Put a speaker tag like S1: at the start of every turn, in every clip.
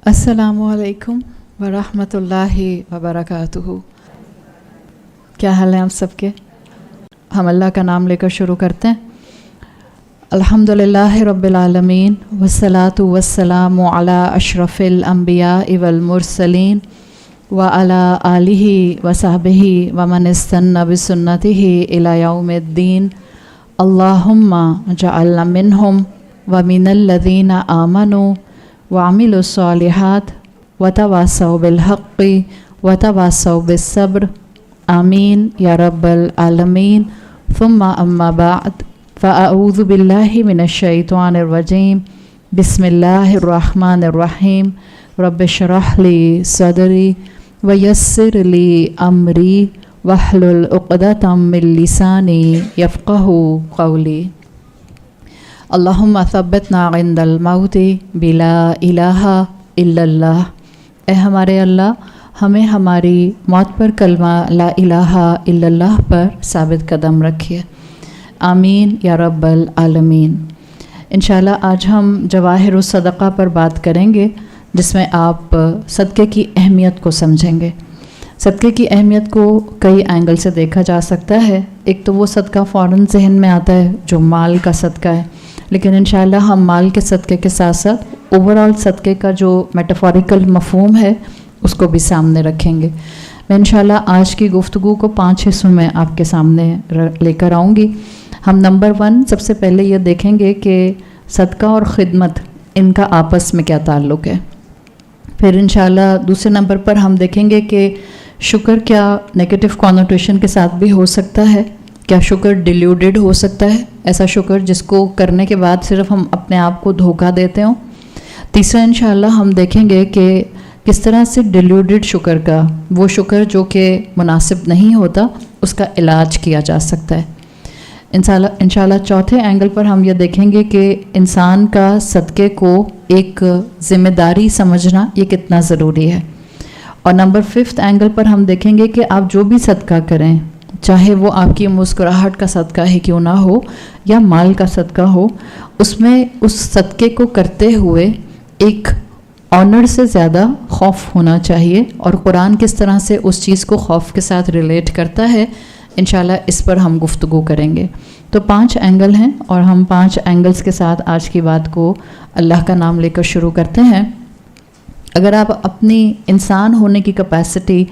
S1: السلام علیکم ورحمۃ اللہ وبرکاتہ۔ کیا حال ہیں آپ سب کے؟ ہم اللہ کا نام لے کر شروع کرتے ہیں۔ الحمدللہ رب العالمین والصلاة والسلام علی اشرف الانبیاء والمرسلین وعلی آلہ وصحبہ ومن استنى بسنتہ الی یوم الدین۔ اللہم اجعلنا منہم ومن الذین آمنوا وعملوا الصالحات وتواصوا بالحق وتواصوا بالصبر آمین یا رب العالمین۔ ثم اما بعد فاعوذ باللہ من الشیطان الرجیم، بسم اللہ الرحمن الرحیم۔ رب اشرح لی صدری ویسر لی امری واحلل عقدۃ من لسانی یفقہوا قولی۔ اللہم ثبتنا عند الموت بلا الہ الا اللہ۔ اے ہمارے اللہ، ہمیں ہماری موت پر کلمہ لا الہ الا اللہ پر ثابت قدم رکھیے، آمین یا رب العالمین۔ انشاءاللہ آج ہم جواہر الصدقہ پر بات کریں گے، جس میں آپ صدقے کی اہمیت کو سمجھیں گے۔ صدقے کی اہمیت کو کئی اینگل سے دیکھا جا سکتا ہے۔ ایک تو وہ صدقہ فوراً ذہن میں آتا ہے جو مال کا صدقہ ہے، لیکن انشاءاللہ ہم مال کے صدقے کے ساتھ ساتھ اوورآل صدقے کا جو میٹافوریکل مفہوم ہے اس کو بھی سامنے رکھیں گے۔ میں انشاءاللہ آج کی گفتگو کو 5 حصوں میں آپ کے سامنے لے کر آؤں گی۔ ہم نمبر 1 سب سے پہلے یہ دیکھیں گے کہ صدقہ اور خدمت ان کا آپس میں کیا تعلق ہے۔ پھر انشاءاللہ دوسرے نمبر پر ہم دیکھیں گے کہ شکر کیا نیگیٹو کونوٹیشن کے ساتھ بھی ہو سکتا ہے، کیا شکر ڈیلیوڈڈ ہو سکتا ہے، ایسا شکر جس کو کرنے کے بعد صرف ہم اپنے آپ کو دھوکہ دیتے ہوں۔ تیسرا انشاءاللہ ہم دیکھیں گے کہ کس طرح سے ڈیلیوڈڈ شکر کا، وہ شکر جو کہ مناسب نہیں ہوتا، اس کا علاج کیا جا سکتا ہے۔ انشاءاللہ چوتھے اینگل پر ہم یہ دیکھیں گے کہ انسان کا صدقے کو ایک ذمہ داری سمجھنا یہ کتنا ضروری ہے۔ اور نمبر 5 اینگل پر ہم دیکھیں گے کہ آپ جو بھی صدقہ کریں، چاہے وہ آپ کی مسکراہٹ کا صدقہ ہی کیوں نہ ہو یا مال کا صدقہ ہو، اس میں اس صدقے کو کرتے ہوئے ایک آنر سے زیادہ خوف ہونا چاہیے، اور قرآن کس طرح سے اس چیز کو خوف کے ساتھ ریلیٹ کرتا ہے، انشاءاللہ اس پر ہم گفتگو کریں گے۔ تو 5 اینگل ہیں، اور ہم 5 اینگلز کے ساتھ آج کی بات کو اللہ کا نام لے کر شروع کرتے ہیں۔ اگر آپ اپنی انسان ہونے کی کیپیسٹی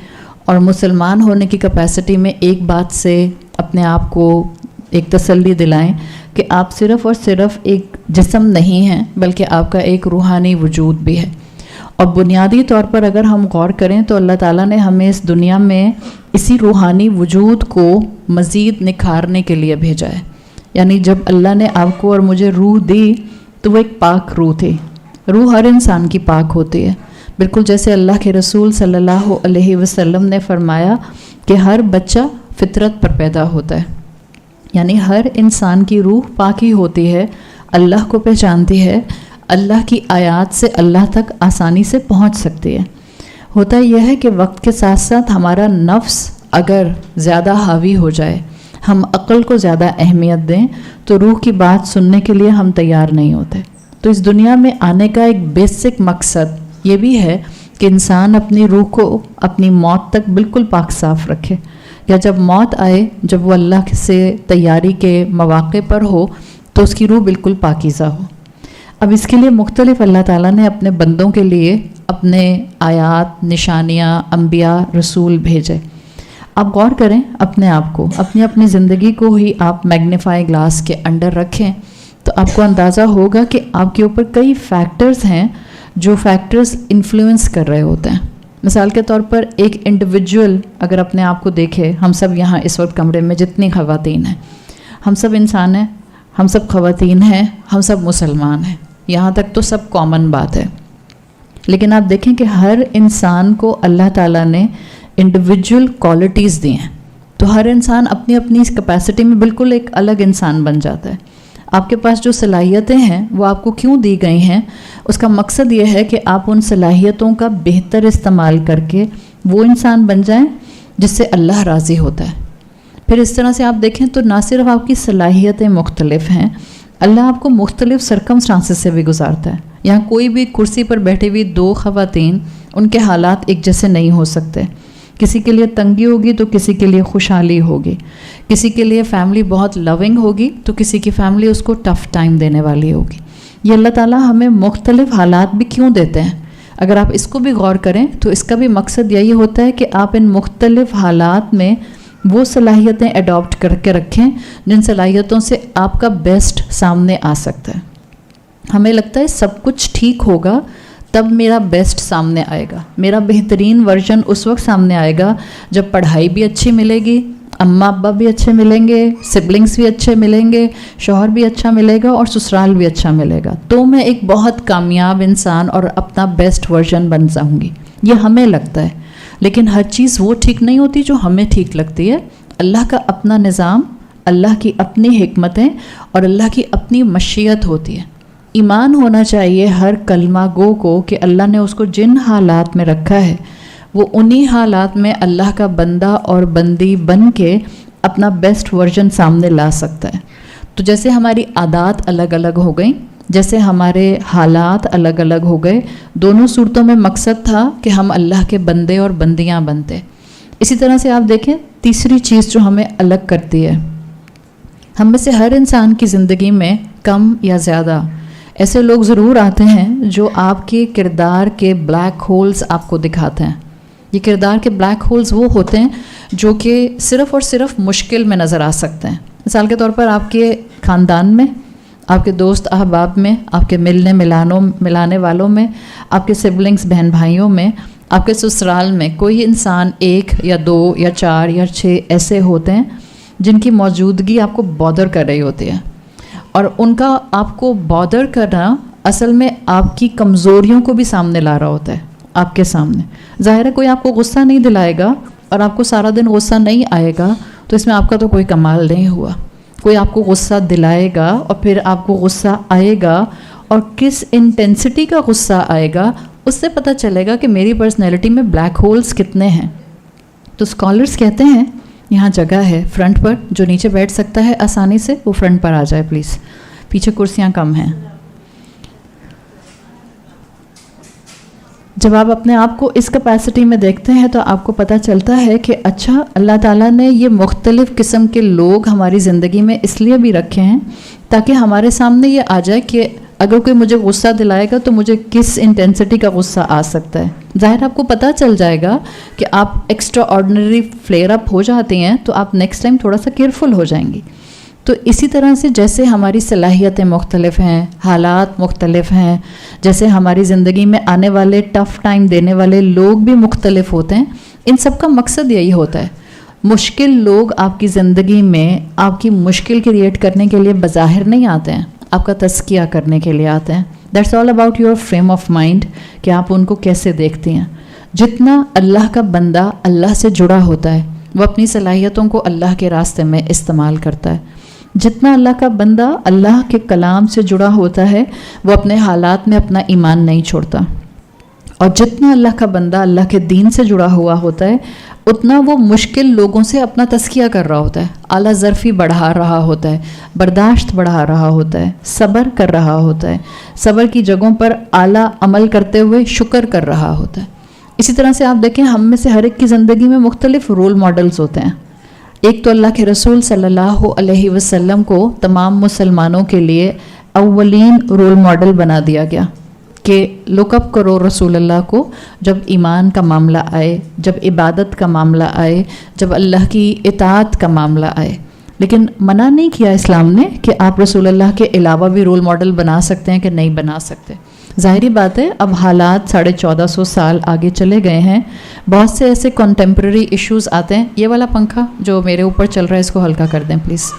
S1: اور مسلمان ہونے کی کیپیسٹی میں ایک بات سے اپنے آپ کو ایک تسلی دلائیں کہ آپ صرف اور صرف ایک جسم نہیں ہیں، بلکہ آپ کا ایک روحانی وجود بھی ہے۔ اور بنیادی طور پر اگر ہم غور کریں تو اللہ تعالیٰ نے ہمیں اس دنیا میں اسی روحانی وجود کو مزید نکھارنے کے لیے بھیجا ہے۔ یعنی جب اللہ نے آپ کو اور مجھے روح دی تو وہ ایک پاک روح تھی۔ روح ہر انسان کی پاک ہوتی ہے، بالکل جیسے اللہ کے رسول صلی اللہ علیہ وسلم نے فرمایا کہ ہر بچہ فطرت پر پیدا ہوتا ہے، یعنی ہر انسان کی روح پاکی ہوتی ہے، اللہ کو پہچانتی ہے، اللہ کی آیات سے اللہ تک آسانی سے پہنچ سکتی ہے۔ ہوتا یہ ہے کہ وقت کے ساتھ ساتھ ہمارا نفس اگر زیادہ حاوی ہو جائے، ہم عقل کو زیادہ اہمیت دیں، تو روح کی بات سننے کے لیے ہم تیار نہیں ہوتے۔ تو اس دنیا میں آنے کا ایک بیسک مقصد یہ بھی ہے کہ انسان اپنی روح کو اپنی موت تک بالکل پاک صاف رکھے، یا جب موت آئے، جب وہ اللہ سے تیاری کے مواقع پر ہو، تو اس کی روح بالکل پاکیزہ ہو۔ اب اس کے لیے مختلف اللہ تعالیٰ نے اپنے بندوں کے لیے اپنے آیات، نشانیاں، انبیاء، رسول بھیجے۔ آپ غور کریں اپنے آپ کو، اپنی زندگی کو ہی آپ میگنیفائی گلاس کے انڈر رکھیں تو آپ کو اندازہ ہوگا کہ آپ کے اوپر کئی فیکٹرز ہیں جو فیکٹرز انفلوئنس کر رہے ہوتے ہیں۔ مثال کے طور پر ایک انڈیویجول اگر اپنے آپ کو دیکھے، ہم سب یہاں اس وقت کمرے میں جتنی خواتین ہیں، ہم سب انسان ہیں، ہم سب خواتین ہیں، ہم سب مسلمان ہیں، یہاں تک تو سب کامن بات ہے۔ لیکن آپ دیکھیں کہ ہر انسان کو اللہ تعالیٰ نے انڈیویجول کوالٹیز دی ہیں، تو ہر انسان اپنی اپنی اس کیپیسٹی میں بالکل ایک الگ انسان بن جاتا ہے۔ آپ کے پاس جو صلاحیتیں ہیں وہ آپ کو کیوں دی گئی ہیں؟ اس کا مقصد یہ ہے کہ آپ ان صلاحیتوں کا بہتر استعمال کر کے وہ انسان بن جائیں جس سے اللہ راضی ہوتا ہے۔ پھر اس طرح سے آپ دیکھیں تو نہ صرف آپ کی صلاحیتیں مختلف ہیں، اللہ آپ کو مختلف سرکمسٹانسز سے بھی گزارتا ہے۔ یہاں کوئی بھی کرسی پر بیٹھی ہوئی 2 خواتین ان کے حالات ایک جیسے نہیں ہو سکتے. کسی کے لیے تنگی ہوگی تو کسی کے لیے خوشحالی ہوگی. کسی کے لیے فیملی بہت لونگ ہوگی تو کسی کی فیملی اس کو ٹف ٹائم دینے والی ہوگی. یہ اللہ تعالیٰ ہمیں مختلف حالات بھی کیوں دیتے ہیں؟ اگر آپ اس کو بھی غور کریں تو اس کا بھی مقصد یہی ہوتا ہے کہ آپ ان مختلف حالات میں وہ صلاحیتیں اڈاپٹ کر کے رکھیں جن صلاحیتوں سے آپ کا بیسٹ سامنے آ سکتا ہے. ہمیں لگتا ہے سب کچھ ٹھیک ہوگا تب میرا بیسٹ سامنے آئے گا، میرا بہترین ورژن اس وقت سامنے آئے گا جب پڑھائی بھی اچھی ملے گی، اماں ابا بھی اچھے ملیں گے، سبلنگس بھی اچھے ملیں گے، شوہر بھی اچھا ملے گا اور سسرال بھی اچھا ملے گا، تو میں ایک بہت کامیاب انسان اور اپنا بیسٹ ورژن بن جاؤں گی. یہ ہمیں لگتا ہے، لیکن ہر چیز وہ ٹھیک نہیں ہوتی جو ہمیں ٹھیک لگتی ہے. اللہ کا اپنا نظام، اللہ کی اپنی حکمتیں اور اللہ کی اپنی مشیت ہوتی ہے. ایمان ہونا چاہیے ہر کلمہ گو کو کہ اللہ نے اس کو جن حالات میں رکھا ہے وہ انہی حالات میں اللہ کا بندہ اور بندی بن کے اپنا بیسٹ ورژن سامنے لا سکتا ہے. تو جیسے ہماری عادات الگ الگ ہو گئیں، جیسے ہمارے حالات الگ الگ ہو گئے، دونوں صورتوں میں مقصد تھا کہ ہم اللہ کے بندے اور بندیاں بنتے. اسی طرح سے آپ دیکھیں تیسری چیز جو ہمیں الگ کرتی ہے، ہم میں سے ہر انسان کی زندگی میں کم یا زیادہ ایسے لوگ ضرور آتے ہیں جو آپ کے کردار کے بلیک ہولز آپ کو دکھاتے ہیں. یہ کردار کے بلیک ہولز وہ ہوتے ہیں جو کہ صرف اور صرف مشکل میں نظر آ سکتے ہیں. مثال کے طور پر آپ کے خاندان میں، آپ کے دوست احباب میں، آپ کے ملانے والوں میں، آپ کے سبلنگس بہن بھائیوں میں، آپ کے سسرال میں کوئی انسان 1 یا 2 یا 4 یا 6 ایسے ہوتے ہیں جن کی موجودگی آپ کو بادر کر رہی ہوتی ہے، اور ان کا آپ کو بادر کرنا اصل میں آپ کی کمزوریوں کو بھی سامنے لا رہا ہوتا ہے آپ کے سامنے. ظاہر ہے کوئی آپ کو غصہ نہیں دلائے گا اور آپ کو سارا دن غصہ نہیں آئے گا تو اس میں آپ کا تو کوئی کمال نہیں ہوا. کوئی آپ کو غصہ دلائے گا اور پھر آپ کو غصہ آئے گا، اور کس انٹینسٹی کا غصہ آئے گا اس سے پتہ چلے گا کہ میری پرسنالٹی میں بلیک ہولز کتنے ہیں. تو اسکالرز کہتے ہیں یہاں جگہ ہے فرنٹ پر، جو نیچے بیٹھ سکتا ہے آسانی سے وہ فرنٹ پر آ جائے پلیز، پیچھے کرسیاں کم ہیں. جب آپ اپنے آپ کو اس کیپیسٹی میں دیکھتے ہیں تو آپ کو پتہ چلتا ہے کہ اچھا اللہ تعالیٰ نے یہ مختلف قسم کے لوگ ہماری زندگی میں اس لیے بھی رکھے ہیں تاکہ ہمارے سامنے یہ آ جائے کہ اگر کوئی مجھے غصہ دلائے گا تو مجھے کس انٹینسٹی کا غصہ آ سکتا ہے. ظاہر آپ کو پتہ چل جائے گا کہ آپ ایکسٹرا آرڈنری فلیئر اپ ہو جاتی ہیں تو آپ نیکسٹ ٹائم تھوڑا سا کیئرفل ہو جائیں گی. تو اسی طرح سے جیسے ہماری صلاحیتیں مختلف ہیں، حالات مختلف ہیں، جیسے ہماری زندگی میں آنے والے ٹف ٹائم دینے والے لوگ بھی مختلف ہوتے ہیں. ان سب کا مقصد یہی ہوتا ہے. مشکل لوگ آپ کی زندگی میں آپ کی مشکل کریٹ کرنے کے لیے بظاہر نہیں آتے ہیں، آپ کا تزکیہ کرنے کے لیے آتے ہیں. That's all about your frame of mind کہ آپ ان کو کیسے دیکھتی ہیں. جتنا اللہ کا بندہ اللہ سے جڑا ہوتا ہے وہ اپنی صلاحیتوں کو اللہ کے راستے میں استعمال کرتا ہے. جتنا اللہ کا بندہ اللہ کے کلام سے جڑا ہوتا ہے وہ اپنے حالات میں اپنا ایمان نہیں چھوڑتا، اور جتنا اللہ کا بندہ اللہ کے دین سے جڑا ہوا ہوتا ہے اتنا وہ مشکل لوگوں سے اپنا تزکیہ کر رہا ہوتا ہے، اعلیٰ ظرفی بڑھا رہا ہوتا ہے، برداشت بڑھا رہا ہوتا ہے، صبر کر رہا ہوتا ہے، صبر کی جگہوں پر اعلیٰ عمل کرتے ہوئے شکر کر رہا ہوتا ہے. اسی طرح سے آپ دیکھیں ہم میں سے ہر ایک کی زندگی میں مختلف رول ماڈلز ہوتے ہیں. ایک تو اللہ کے رسول صلی اللہ علیہ وسلم کو تمام مسلمانوں کے لیے اولین رول ماڈل بنا دیا گیا کہ لک اپ کرو رسول اللہ کو جب ایمان کا معاملہ آئے، جب عبادت کا معاملہ آئے، جب اللہ کی اطاعت کا معاملہ آئے. لیکن منع نہیں کیا اسلام نے کہ آپ رسول اللہ کے علاوہ بھی رول ماڈل بنا سکتے ہیں کہ نہیں بنا سکتے. ظاہری بات ہے اب حالات 1450 سال آگے چلے گئے ہیں، بہت سے ایسے کنٹمپریری ایشوز آتے ہیں. یہ والا پنکھا جو میرے اوپر چل رہا ہے اس کو ہلکا کر دیں پلیز.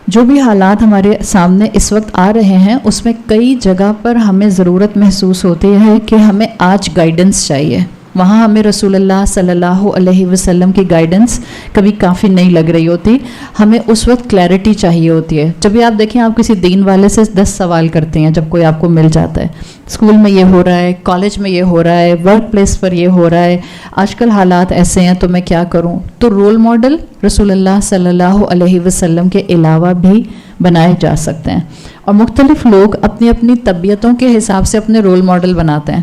S1: جو بھی حالات ہمارے سامنے اس وقت آ رہے ہیں اس میں کئی جگہ پر ہمیں ضرورت محسوس ہوتی ہے کہ ہمیں آج گائیڈنس چاہیے. وہاں ہمیں رسول اللہ صلی اللہ علیہ وسلم کی گائیڈنس کبھی کافی نہیں لگ رہی ہوتی، ہمیں اس وقت کلیئرٹی چاہیے ہوتی ہے. جب بھی آپ دیکھیں آپ کسی دین والے سے 10 سوال کرتے ہیں جب کوئی آپ کو مل جاتا ہے، اسکول میں یہ ہو رہا ہے، کالج میں یہ ہو رہا ہے، ورک پلیس پر یہ ہو رہا ہے، آج کل حالات ایسے ہیں تو میں کیا کروں. تو رول ماڈل رسول اللہ صلی اللہ علیہ وسلم کے علاوہ بھی بنائے جا سکتے ہیں. اور مختلف لوگ اپنی اپنی طبیعتوں کے حساب سے اپنے رول ماڈل بناتے ہیں.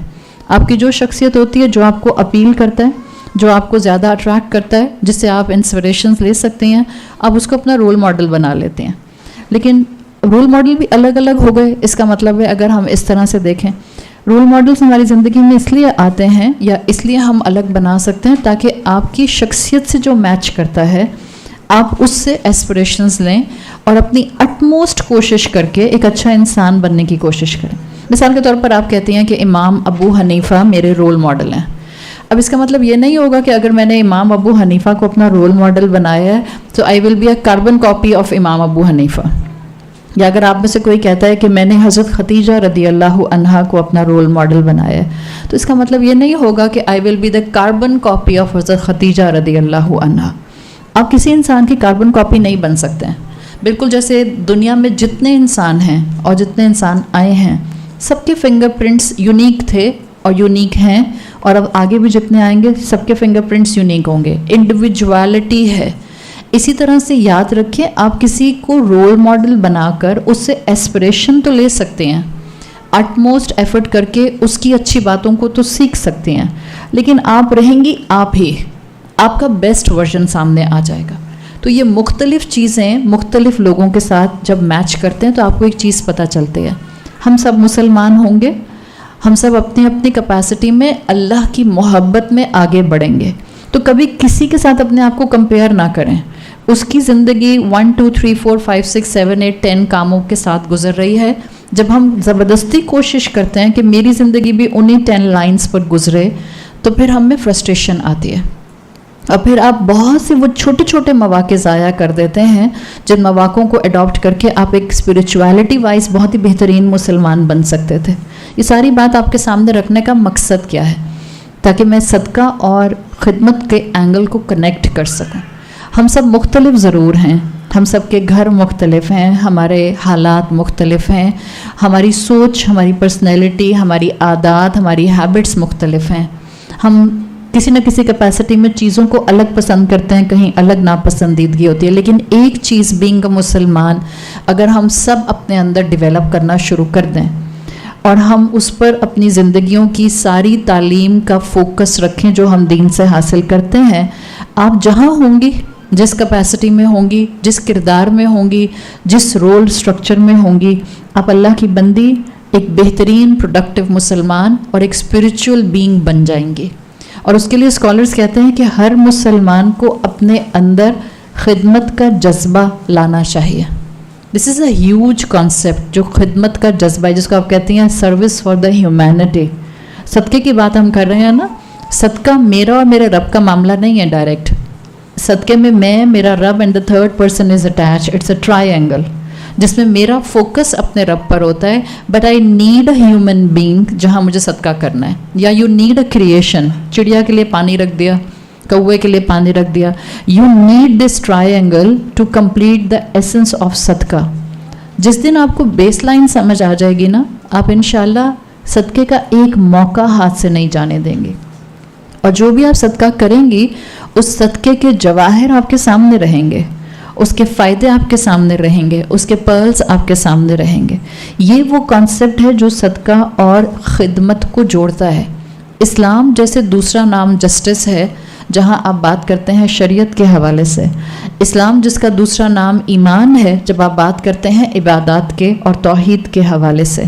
S1: آپ کی جو شخصیت ہوتی ہے، جو آپ کو اپیل کرتا ہے، جو آپ کو زیادہ اٹریکٹ کرتا ہے، جس سے آپ انسپریشنز لے سکتے ہیں، آپ اس کو اپنا رول ماڈل بنا لیتے ہیں. لیکن رول ماڈل بھی الگ الگ ہو گئے. اس کا مطلب ہے اگر ہم اس طرح سے دیکھیں، رول ماڈلس ہماری زندگی میں اس لیے آتے ہیں یا اس لیے ہم الگ بنا سکتے ہیں تاکہ آپ کی شخصیت سے جو میچ کرتا ہے آپ اس سے ایسپریشنز لیں اور اپنی اٹموسٹ کوشش کر کے ایک اچھا انسان بننے کی کوشش کریں. مثال کے طور پر آپ کہتے ہیں کہ امام ابو حنیفہ میرے رول ماڈل ہیں. اب اس کا مطلب یہ نہیں ہوگا کہ اگر میں نے امام ابو حنیفہ کو اپنا رول ماڈل بنایا ہے تو I will be a carbon copy of Imam Abu حنیفہ. یا اگر آپ میں سے کوئی کہتا ہے کہ میں نے حضرت خدیجہ رضی اللہ عنہا کو اپنا رول ماڈل بنایا ہے تو اس کا مطلب یہ نہیں ہوگا کہ I will be the carbon copy of حضرت خدیجہ رضی اللہ عنہا. آپ کسی انسان کی کاربن کاپی نہیں بن سکتے ہیں. بالکل جیسے دنیا میں جتنے انسان ہیں اور جتنے انسان آئے ہیں سب کے فنگر پرنٹس یونیک تھے اور یونیک ہیں، اور اب آگے بھی جتنے آئیں گے سب کے فنگر پرنٹس یونیک ہوں گے. انڈیویجوالٹی ہے. اسی طرح سے یاد رکھیں، آپ کسی کو رول ماڈل بنا کر اس سے ایسپریشن تو لے سکتے ہیں، اٹموسٹ ایفرٹ کر کے اس کی اچھی باتوں کو تو سیکھ سکتے ہیں، لیکن آپ رہیں گی آپ ہی، آپ کا بیسٹ ورژن سامنے آ جائے گا. تو یہ مختلف چیزیں مختلف لوگوں کے ساتھ جب میچ کرتے ہیں تو آپ کو ایک چیز پتہ چلتی ہے، ہم سب مسلمان ہوں گے، ہم سب اپنی اپنی کیپیسٹی میں اللہ کی محبت میں آگے بڑھیں گے. تو کبھی کسی کے ساتھ اپنے آپ کو کمپیئر نہ کریں. اس کی زندگی 1 2 3 4 5 6 7 8 10 کاموں کے ساتھ گزر رہی ہے. جب ہم زبردستی کوشش کرتے ہیں کہ میری زندگی بھی انہیں 10 لائنز پر گزرے تو پھر ہم میں فرسٹریشن آتی ہے، اور پھر آپ بہت سے وہ چھوٹے چھوٹے مواقع ضائع کر دیتے ہیں جن مواقعوں کو اڈاپٹ کر کے آپ ایک اسپریچویلٹی وائز بہت ہی بہترین مسلمان بن سکتے تھے. یہ ساری بات آپ کے سامنے رکھنے کا مقصد کیا ہے؟ تاکہ میں صدقہ اور خدمت کے اینگل کو کنیکٹ کر سکوں. ہم سب مختلف ضرور ہیں، ہم سب کے گھر مختلف ہیں، ہمارے حالات مختلف ہیں، ہماری سوچ، ہماری پرسنالٹی، ہماری عادات، ہماری ہیبٹس مختلف ہیں. ہم کسی نہ کسی کیپیسٹی میں چیزوں کو الگ پسند کرتے ہیں، کہیں الگ ناپسندیدگی ہوتی ہے. لیکن ایک چیز بینگ اے مسلمان اگر ہم سب اپنے اندر ڈیولپ کرنا شروع کر دیں اور ہم اس پر اپنی زندگیوں کی ساری تعلیم کا فوکس رکھیں جو ہم دین سے حاصل کرتے ہیں، آپ جہاں ہوں گی، جس کیپیسٹی میں ہوں گی، جس کردار میں ہوں گی، جس رول سٹرکچر میں ہوں گی، آپ اللہ کی بندی، ایک بہترین پروڈکٹیو مسلمان اور ایک اسپریچول بینگ بن جائیں گی. اور اس کے لیے اسکالرز کہتے ہیں کہ ہر مسلمان کو اپنے اندر خدمت کا جذبہ لانا چاہیے. دس از اے ہیوج کانسیپٹ جو خدمت کا جذبہ ہے، جس کو آپ کہتے ہیں سروس فار دا ہیومینٹی. صدقے کی بات ہم کر رہے ہیں نا، صدقہ میرا اور میرے رب کا معاملہ نہیں ہے ڈائریکٹ. صدقے میں میرا رب and the third person is attach. It's a triangle جس میں میرا فوکس اپنے رب پر ہوتا ہے. But I need a human being جہاں مجھے صدقہ کرنا ہے. یا یو نیڈ اے کریشن، چڑیا کے لیے پانی رکھ دیا، کوے کے لیے پانی رکھ دیا. You need this triangle to complete the essence of صدقہ. جس دن آپ کو بیس لائن سمجھ آ جائے گی نا، آپ انشاءاللہ صدقے کا ایک موقع ہاتھ سے نہیں جانے دیں گے. اور جو بھی آپ صدقہ کریں گی اس صدقے کے جواہر آپ کے سامنے رہیں گے، اس کے فائدے آپ کے سامنے رہیں گے، اس کے پرلز آپ کے سامنے رہیں گے. یہ وہ کانسیپٹ ہے جو صدقہ اور خدمت کو جوڑتا ہے. اسلام جیسے دوسرا نام جسٹس ہے، جہاں آپ بات کرتے ہیں شریعت کے حوالے سے. اسلام جس کا دوسرا نام ایمان ہے، جب آپ بات کرتے ہیں عبادات کے اور توحید کے حوالے سے.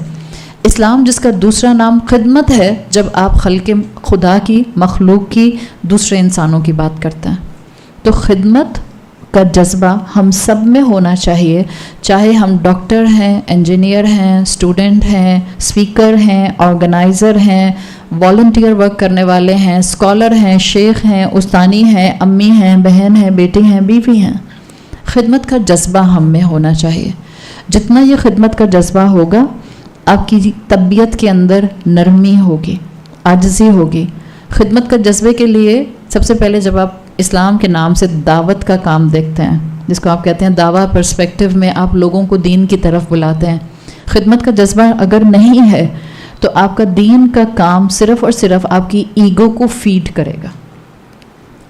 S1: اسلام جس کا دوسرا نام خدمت ہے، جب آپ خلق خدا کی، مخلوق کی، دوسرے انسانوں کی بات کرتے ہیں. تو خدمت کا جذبہ ہم سب میں ہونا چاہیے، چاہے ہم ڈاکٹر ہیں، انجینئر ہیں، اسٹوڈنٹ ہیں، اسپیکر ہیں، آرگنائزر ہیں، والنٹیئر ورک کرنے والے ہیں، اسکالر ہیں، شیخ ہیں، استانی ہیں، امی ہیں، بہن ہیں، بیٹی ہیں، بیوی ہیں. خدمت کا جذبہ ہم میں ہونا چاہیے. جتنا یہ خدمت کا جذبہ ہوگا، آپ کی طبیعت کے اندر نرمی ہوگی، عاجزی ہوگی. خدمت کا جذبے کے لیے سب سے پہلے جب آپ اسلام کے نام سے دعوت کا کام دیکھتے ہیں، جس کو آپ کہتے ہیں دعویٰ پرسپیکٹیو میں آپ لوگوں کو دین کی طرف بلاتے ہیں، خدمت کا جذبہ اگر نہیں ہے تو آپ کا دین کا کام صرف اور صرف آپ کی ایگو کو فیڈ کرے گا.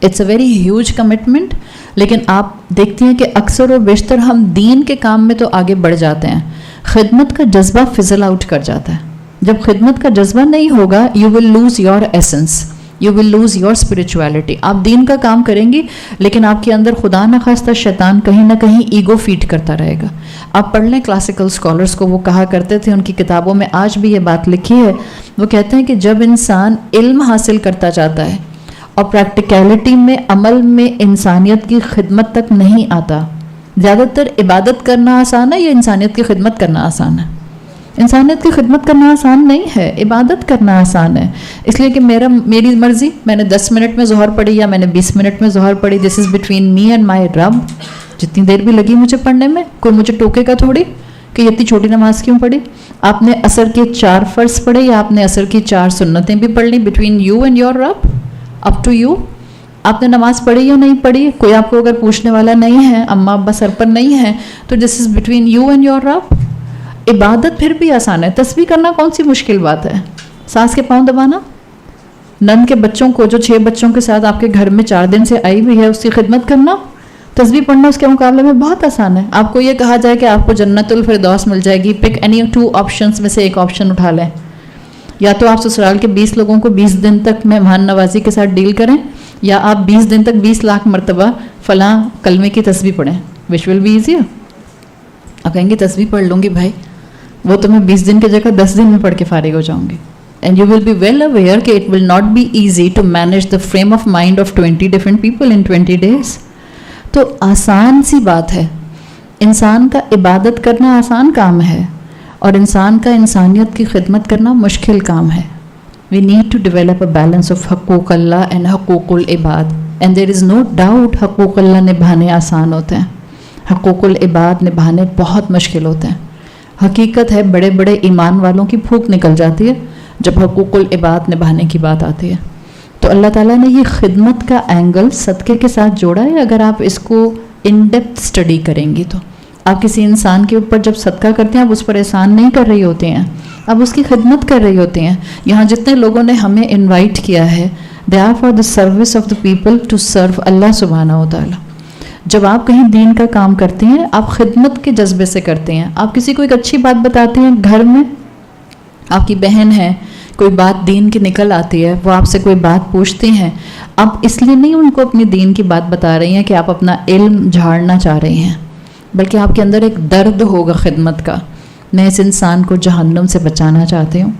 S1: It's a very huge commitment. لیکن آپ دیکھتی ہیں کہ اکثر و بیشتر ہم دین کے کام میں تو آگے بڑھ جاتے ہیں، خدمت کا جذبہ فزل آؤٹ کر جاتا ہے. جب خدمت کا جذبہ نہیں ہوگا you will lose your essence, you will lose your spirituality. آپ دین کا کام کریں گی لیکن آپ کے اندر خدا نخواستہ شیطان کہیں نہ کہیں ایگو فیڈ کرتا رہے گا. آپ پڑھ لیں کلاسیکل اسکالرس کو, وہ کہا کرتے تھے, ان کی کتابوں میں آج بھی یہ بات لکھی ہے, وہ کہتے ہیں کہ جب انسان علم حاصل کرتا جاتا ہے اور پریکٹیکلٹی میں عمل میں انسانیت کی خدمت تک نہیں آتا. زیادہ تر عبادت کرنا آسان ہے یا انسانیت کی خدمت کرنا آسان ہے؟ انسانیت کی خدمت کرنا آسان نہیں ہے, عبادت کرنا آسان ہے. اس لیے کہ میری مرضی, میں نے 10 منٹ میں ظہر پڑھی یا میں نے 20 منٹ میں ظہر پڑھی, دس is between me and my رب. جتنی دیر بھی لگی مجھے پڑھنے میں, کوئی مجھے ٹوکے گا تھوڑی کہ یہ اتنی چھوٹی نماز کیوں پڑھی. آپ نے عصر کے 4 فرض پڑھے یا آپ نے عصر کی 4 سنتیں بھی پڑھ لی, بٹوین یو اینڈ یور رب, اپ ٹو یو. آپ نے نماز پڑھی یا نہیں پڑھی, کوئی آپ کو اگر پوچھنے والا نہیں ہے, اماں ابا سر پر نہیں ہے, تو this is between you and your رب. عبادت پھر بھی آسان ہے. تسبیح کرنا کون سی مشکل بات ہے؟ ساس کے پاؤں دبانا, نند کے بچوں کو جو 6 بچوں کے ساتھ آپ کے گھر میں 4 دن سے آئی ہوئی ہے اس کی خدمت کرنا, تسبیح پڑھنا اس کے مقابلے میں بہت آسان ہے. آپ کو یہ کہا جائے کہ آپ کو جنت الفردوس مل جائے گی, پک اینی 2 آپشنس میں سے ایک آپشن اٹھا لیں. یا تو آپ سسرال کے 20 لوگوں کو 20 دن تک مہمان نوازی کے ساتھ ڈیل کریں, یا آپ 20 دن تک 20 لاکھ مرتبہ فلاں کلمے کی تسبیح پڑھیں. وچ ول بی ایزیئر؟ آپ کہیں گے تسبیح پڑھ لوں گی بھائی, وہ تو میں 20 دن کی جگہ 10 دن میں پڑھ کے فارغ ہو جاؤں گی. And you will be well aware کہ it will not be easy to manage the frame of mind of 20 different people in 20 days. تو آسان سی بات ہے, انسان کا عبادت کرنا آسان کام ہے اور انسان کا انسانیت کی خدمت کرنا مشکل کام ہے. We need to develop a balance of حقوق اللہ اینڈ حقوق العباد, and there is no doubt حقوق اللہ نبھانے آسان ہوتے ہیں, حقوق العباد نبھانے بہت مشکل ہوتے ہیں. حقیقت ہے بڑے بڑے ایمان والوں کی پھونک نکل جاتی ہے جب حقوق العباد نبھانے کی بات آتی ہے. تو اللہ تعالیٰ نے یہ خدمت کا اینگل صدقے کے ساتھ جوڑا ہے. اگر آپ اس کو ان ڈیپتھ اسٹڈی کریں گی تو آپ کسی انسان کے اوپر جب صدقہ کرتے ہیں آپ اس پر احسان نہیں کر رہی ہوتے ہیں, آپ اس کی خدمت کر رہی ہوتے ہیں. یہاں جتنے لوگوں نے ہمیں انوائٹ کیا ہے, they are for the service of the people to serve اللہ سبحانہ و تعالیٰ. جب آپ کہیں دین کا کام کرتے ہیں آپ خدمت کے جذبے سے کرتے ہیں. آپ کسی کو ایک اچھی بات بتاتے ہیں, گھر میں آپ کی بہن ہے, کوئی بات دین کی نکل آتی ہے, وہ آپ سے کوئی بات پوچھتے ہیں, آپ اس لیے نہیں ان کو اپنی دین کی بات بتا رہی ہیں کہ آپ اپنا علم جھاڑنا چاہ رہی ہیں, بلکہ آپ کے اندر ایک درد ہوگا خدمت کا. میں اس انسان کو جہنم سے بچانا چاہتی ہوں,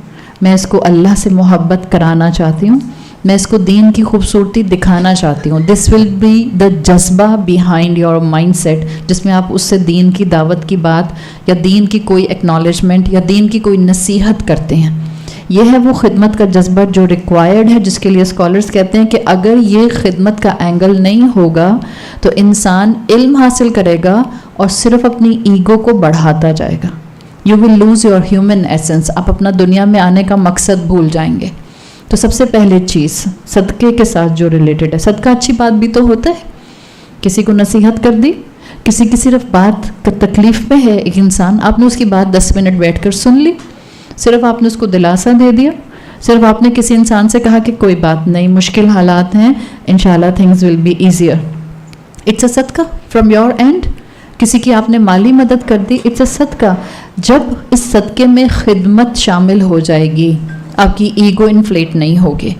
S1: میں اس کو اللہ سے محبت کرانا چاہتی ہوں, میں اس کو دین کی خوبصورتی دکھانا چاہتی ہوں. دس ول بی دا جذبہ بیہائنڈ یور مائنڈ سیٹ, جس میں آپ اس سے دین کی دعوت کی بات یا دین کی کوئی ایکنالجمنٹ یا دین کی کوئی نصیحت کرتے ہیں. یہ ہے وہ خدمت کا جذبہ جو ریکوائرڈ ہے, جس کے لیے اسکالرس کہتے ہیں کہ اگر یہ خدمت کا اینگل نہیں ہوگا تو انسان علم حاصل کرے گا اور صرف اپنی ایگو کو بڑھاتا جائے گا. You will lose your human essence, آپ اپنا دنیا میں آنے کا مقصد بھول جائیں گے. تو سب سے پہلے چیز صدقے کے ساتھ جو ریلیٹڈ ہے, صدقہ اچھی بات بھی تو ہوتا ہے, کسی کو نصیحت کر دی, کسی کی صرف بات کا تکلیف میں ہے ایک انسان, آپ نے اس کی بات 10 منٹ بیٹھ کر سن لی, صرف آپ نے اس کو دلاسا دے دیا, صرف آپ نے کسی انسان سے کہا کہ کوئی بات نہیں, مشکل حالات ہیں, انشاءاللہ things will be easier. It's a صدقہ فرام یور اینڈ. کسی کی آپ نے مالی مدد کر دی, اٹس اے صدقہ. جب اس صدقے میں خدمت شامل ہو جائے گی آپ کی ایگو انفلیٹ نہیں ہوگی,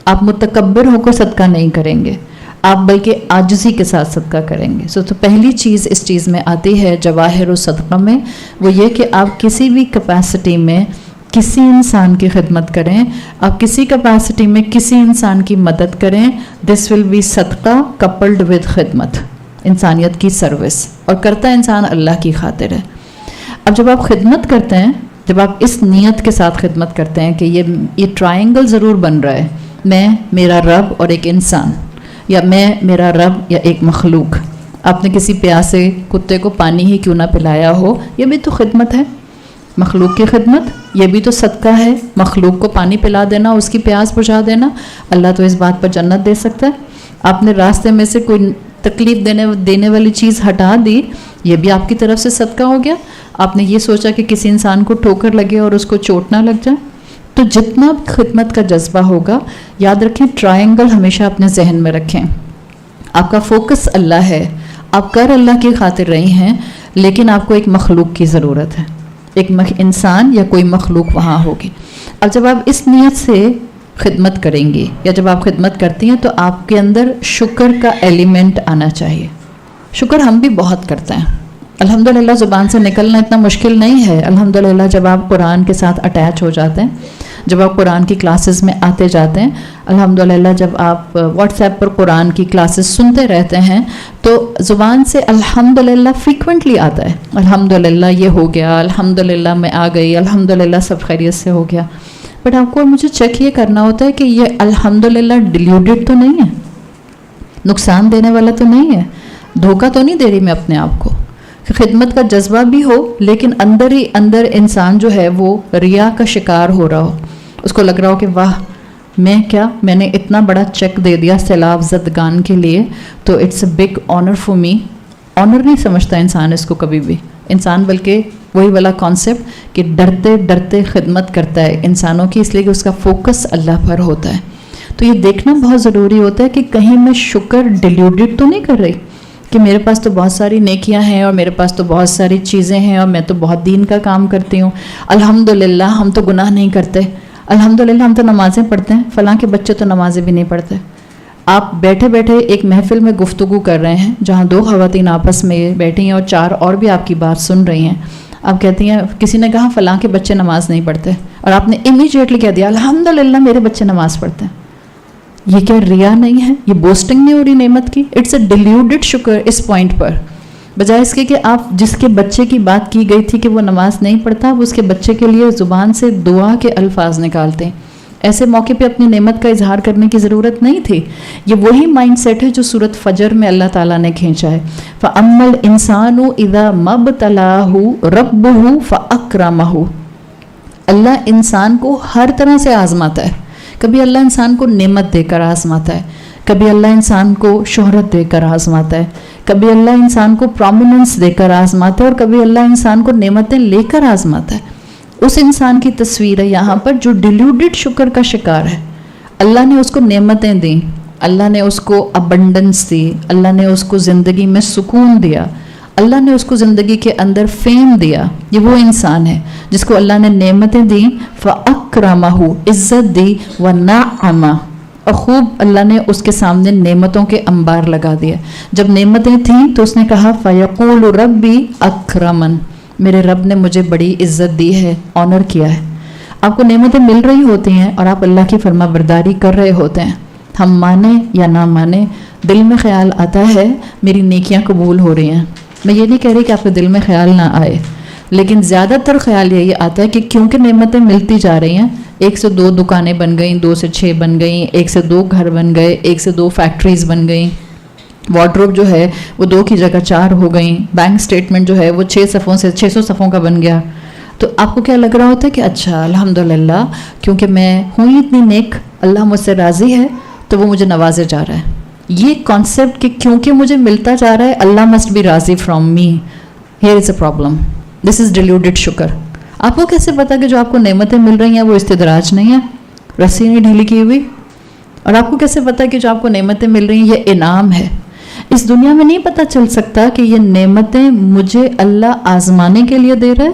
S1: آپ متکبر ہو کر صدقہ نہیں کریں گے, آپ بلکہ عاجزی کے ساتھ صدقہ کریں گے. تو پہلی چیز اس چیز میں آتی ہے جواہر و صدقہ میں, وہ یہ کہ آپ کسی بھی کیپیسٹی میں کسی انسان کی خدمت کریں, آپ کسی کیپیسٹی میں کسی انسان کی مدد کریں. دس ول بی صدقہ کپلڈ ود خدمت, انسانیت کی سروس, اور کرتا انسان اللہ کی خاطر ہے. اب جب آپ خدمت کرتے ہیں, جب آپ اس نیت کے ساتھ خدمت کرتے ہیں کہ یہ ٹرائنگل ضرور بن رہا ہے, میں, میرا رب اور ایک انسان, یا میں, میرا رب یا ایک مخلوق. آپ نے کسی پیاسے کتے کو پانی ہی کیوں نہ پلایا ہو, یہ بھی تو خدمت ہے. مخلوق کی خدمت یہ بھی تو صدقہ ہے, مخلوق کو پانی پلا دینا, اس کی پیاس بجھا دینا. اللہ تو اس بات پر جنت دے سکتا ہے. آپ نے راستے میں سے کوئی تکلیف دینے والی چیز ہٹا دی, یہ بھی آپ کی طرف سے صدقہ ہو گیا. آپ نے یہ سوچا کہ کسی انسان کو ٹھوکر لگے اور اس کو چوٹ نہ لگ جائے. تو جتنا خدمت کا جذبہ ہوگا, یاد رکھیں ٹرائنگل ہمیشہ اپنے ذہن میں رکھیں. آپ کا فوکس اللہ ہے, آپ کر اللہ کی خاطر رہی ہیں, لیکن آپ کو ایک مخلوق کی ضرورت ہے. ایک انسان یا کوئی مخلوق وہاں ہوگی. اب جب آپ اس نیت سے خدمت کریں گی یا جب آپ خدمت کرتی ہیں تو آپ کے اندر شکر کا ایلیمنٹ آنا چاہیے. شکر ہم بھی بہت کرتے ہیں الحمدللہ، زبان سے نکلنا اتنا مشکل نہیں ہے. الحمدللہ جب آپ قرآن کے ساتھ اٹیچ ہو جاتے ہیں، جب آپ قرآن کی کلاسز میں آتے جاتے ہیں، الحمدللہ جب آپ واٹس ایپ پر قرآن کی کلاسز سنتے رہتے ہیں تو زبان سے الحمدللہ فریکوینٹلی آتا ہے. الحمدللہ یہ ہو گیا، الحمدللہ میں آ گئی، الحمدللہ سب خیریت سے ہو گیا. بٹ آپ کو مجھے چیک یہ کرنا ہوتا ہے کہ یہ الحمدللہ ڈیلیوٹڈ تو نہیں ہے، نقصان دینے والا تو نہیں ہے، دھوکہ تو نہیں دے رہی میں اپنے آپ کو. خدمت کا جذبہ بھی ہو لیکن اندر ہی اندر انسان جو ہے وہ ریا کا شکار ہو رہا ہو، اس کو لگ رہا ہو کہ واہ میں نے اتنا بڑا چیک دے دیا سیلاب زدگان کے لیے تو it's a big honour for me. Honour نہیں سمجھتا انسان اس کو کبھی بھی. انسان بلکہ وہی والا کانسیپٹ کہ ڈرتے ڈرتے خدمت کرتا ہے انسانوں کی، اس لیے کہ اس کا فوکس اللہ پر ہوتا ہے. تو یہ دیکھنا بہت ضروری ہوتا ہے کہ کہیں میں شکر ڈیلیوٹڈ تو نہیں کر رہی کہ میرے پاس تو بہت ساری نیکیاں ہیں اور میرے پاس تو بہت ساری چیزیں ہیں اور میں تو بہت دین کا کام کرتی ہوں، الحمدللہ ہم تو گناہ نہیں کرتے، الحمدللہ ہم تو نمازیں پڑھتے ہیں، فلاں کے بچے تو نمازیں بھی نہیں پڑھتے. آپ بیٹھے بیٹھے ایک محفل میں گفتگو کر رہے ہیں جہاں 2 خواتین آپس میں بیٹھی ہیں اور 4 اور بھی آپ کی بات سن رہی ہیں. آپ کہتی ہیں کسی نے کہا فلاں کے بچے نماز نہیں پڑھتے اور آپ نے امیڈیٹلی کہہ دیا الحمدللہ میرے بچے نماز پڑھتے ہیں. یہ کیا ریا نہیں ہے؟ یہ بوسٹنگ نہیں ہو رہی نعمت کی؟ اٹس اے ڈیلیوٹڈ شکر اس پوائنٹ پر. بجائے اس کے کہ آپ جس کے بچے کی بات کی گئی تھی کہ وہ نماز نہیں پڑھتا، آپ اس کے بچے کے لیے زبان سے دعا کے الفاظ نکالتے ہیں. ایسے موقع پہ اپنی نعمت کا اظہار کرنے کی ضرورت نہیں تھی. یہ وہی مائنڈ سیٹ ہے جو سورۃ فجر میں اللہ تعالیٰ نے کھینچا ہے. فَأَمَّا الْإِنسَانُ إِذَا مَا ابْتَلَاهُ رَبُّهُ فَأَكْرَمَهُ. اللہ انسان کو ہر طرح سے آزماتا ہے. کبھی اللہ انسان کو نعمت دے کر آزماتا ہے، کبھی اللہ انسان کو شہرت دے کر آزماتا ہے، کبھی اللہ انسان کو پرومیننس دے کر آزماتا ہے اور کبھی اللہ انسان کو نعمتیں لے کر آزماتا ہے. اس انسان کی تصویر ہے یہاں پر جو ڈیلیوٹڈ شکر کا شکار ہے. اللہ نے اس کو نعمتیں دیں، اللہ نے اس کو ابنڈنس دی، اللہ نے اس کو زندگی میں سکون دیا، اللہ نے اس کو زندگی کے اندر فیم دیا. یہ وہ انسان ہے جس کو اللہ نے نعمتیں دیں، فَأَكْرَمَهُ عزت دی، وَنَعَمَ اور خوب اللہ نے اس کے سامنے نعمتوں کے انبار لگا دیا. جب نعمتیں تھیں تو اس نے کہا فَيَقُولُ رَبِّي أَكْرَمَنِ، میرے رب نے مجھے بڑی عزت دی ہے، آنر کیا ہے. آپ کو نعمتیں مل رہی ہوتی ہیں اور آپ اللہ کی فرما برداری کر رہے ہوتے ہیں. ہم مانیں یا نہ مانیں دل میں خیال آتا ہے میری نیکیاں قبول ہو رہی ہیں. میں یہ نہیں کہہ رہی کہ آپ کے دل میں خیال نہ آئے، لیکن زیادہ تر خیال یہی آتا ہے کہ کیونکہ نعمتیں ملتی جا رہی ہیں، 1 سے 2 دکانیں بن گئیں، 2 سے 6 بن گئیں، 1 سے 2 گھر بن گئے، 1 سے 2 فیکٹریز بن گئیں، وارڈروب جو ہے وہ 2 کی جگہ 4 ہو گئیں، بینک سٹیٹمنٹ جو ہے وہ 6 صفوں سے 600 صفوں کا بن گیا. تو آپ کو کیا لگ رہا ہوتا ہے کہ اچھا الحمدللہ کیونکہ میں ہوں اتنی نیک، اللہ مجھ سے راضی ہے تو وہ مجھے نوازے جا رہا ہے. یہ کانسیپٹ کہ کیونکہ مجھے ملتا جا رہا ہے اللہ مسٹ بی راضی from me, here is a problem. This is diluted شکر. آپ کو کیسے پتا کہ جو آپ کو نعمتیں مل رہی ہیں وہ استدراج نہیں ہے، رسی نہیں ڈھیلی کی ہوئی؟ اور آپ کو کیسے پتا کہ جو آپ کو نعمتیں مل رہی ہیں یہ انعام ہے؟ اس دنیا میں نہیں پتہ چل سکتا کہ یہ نعمتیں مجھے اللہ آزمانے کے لیے دے رہا ہے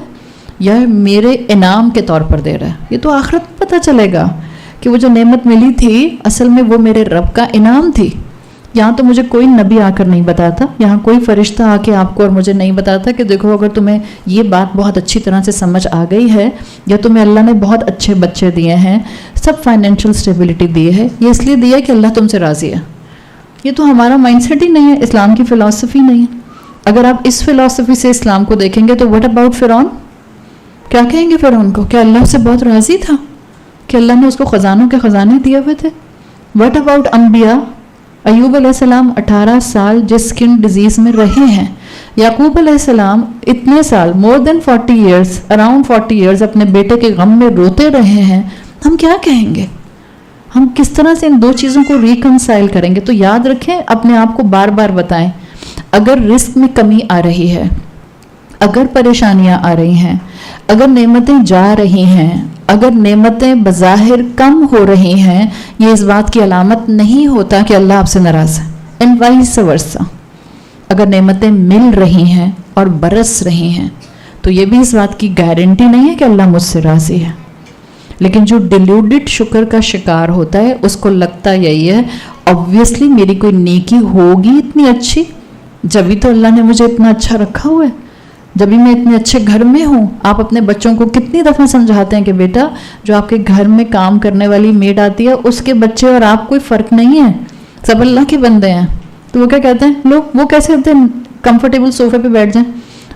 S1: یا میرے انعام کے طور پر دے رہا ہے. یہ تو آخرت میں پتہ چلے گا کہ وہ جو نعمت ملی تھی اصل میں وہ میرے رب کا انعام تھی. یہاں تو مجھے کوئی نبی آ کر نہیں بتاتا، یہاں کوئی فرشتہ آ کے آپ کو اور مجھے نہیں بتاتا کہ دیکھو اگر تمہیں یہ بات بہت اچھی طرح سے سمجھ آ گئی ہے یا تمہیں اللہ نے بہت اچھے بچے دیے ہیں، سب فائنینشیل اسٹیبلٹی دی ہے، یہ اس لیے دیا کہ اللہ تم سے راضی ہے. یہ تو ہمارا مائنڈ سیٹ ہی نہیں ہے، اسلام کی فلسفی نہیں ہے. اگر آپ اس فلسفی سے اسلام کو دیکھیں گے تو وٹ اباؤٹ فرعون؟ کیا کہیں گے فرعون کو؟ کیا اللہ سے بہت راضی تھا کہ اللہ نے اس کو خزانوں کے خزانے دیے ہوئے تھے؟ وٹ اباؤٹ انبیاء؟ ایوب علیہ السلام 18 سال جس اسکن ڈیزیز میں رہے ہیں، یعقوب علیہ السلام اتنے سال مور دین 40 ایئرس اراؤنڈ 40 ایئرس اپنے بیٹے کے غم میں روتے رہے ہیں. ہم کیا کہیں گے؟ ہم کس طرح سے ان 2 چیزوں کو ریکنسائل کریں گے؟ تو یاد رکھیں، اپنے آپ کو بار بار بتائیں اگر رزق میں کمی آ رہی ہے، اگر پریشانیاں آ رہی ہیں، اگر نعمتیں جا رہی ہیں، اگر نعمتیں بظاہر کم ہو رہی ہیں، یہ اس بات کی علامت نہیں ہوتا کہ اللہ آپ سے ناراض ہے. اینڈ وائس ورسا، اگر نعمتیں مل رہی ہیں اور برس رہی ہیں تو یہ بھی اس بات کی گارنٹی نہیں ہے کہ اللہ مجھ سے راضی ہے. لیکن جو ڈیلیوڈڈ شکر کا شکار ہوتا ہے اس کو لگتا یہی ہے obviously میری کوئی نیکی ہوگی اتنی اچھی، جبھی تو اللہ نے مجھے اتنا اچھا رکھا ہوا ہے، جبھی میں اتنے اچھے گھر میں ہوں. آپ اپنے بچوں کو کتنی دفعہ سمجھاتے ہیں کہ بیٹا جو آپ کے گھر میں کام کرنے والی میڈ آتی ہے اس کے بچے اور آپ کوئی فرق نہیں ہے، سب اللہ کے بندے ہیں. تو وہ کیا کہتے ہیں لوگ، وہ کیسے ہوتے ہیں کمفرٹیبل صوفے پہ بیٹھ جائیں،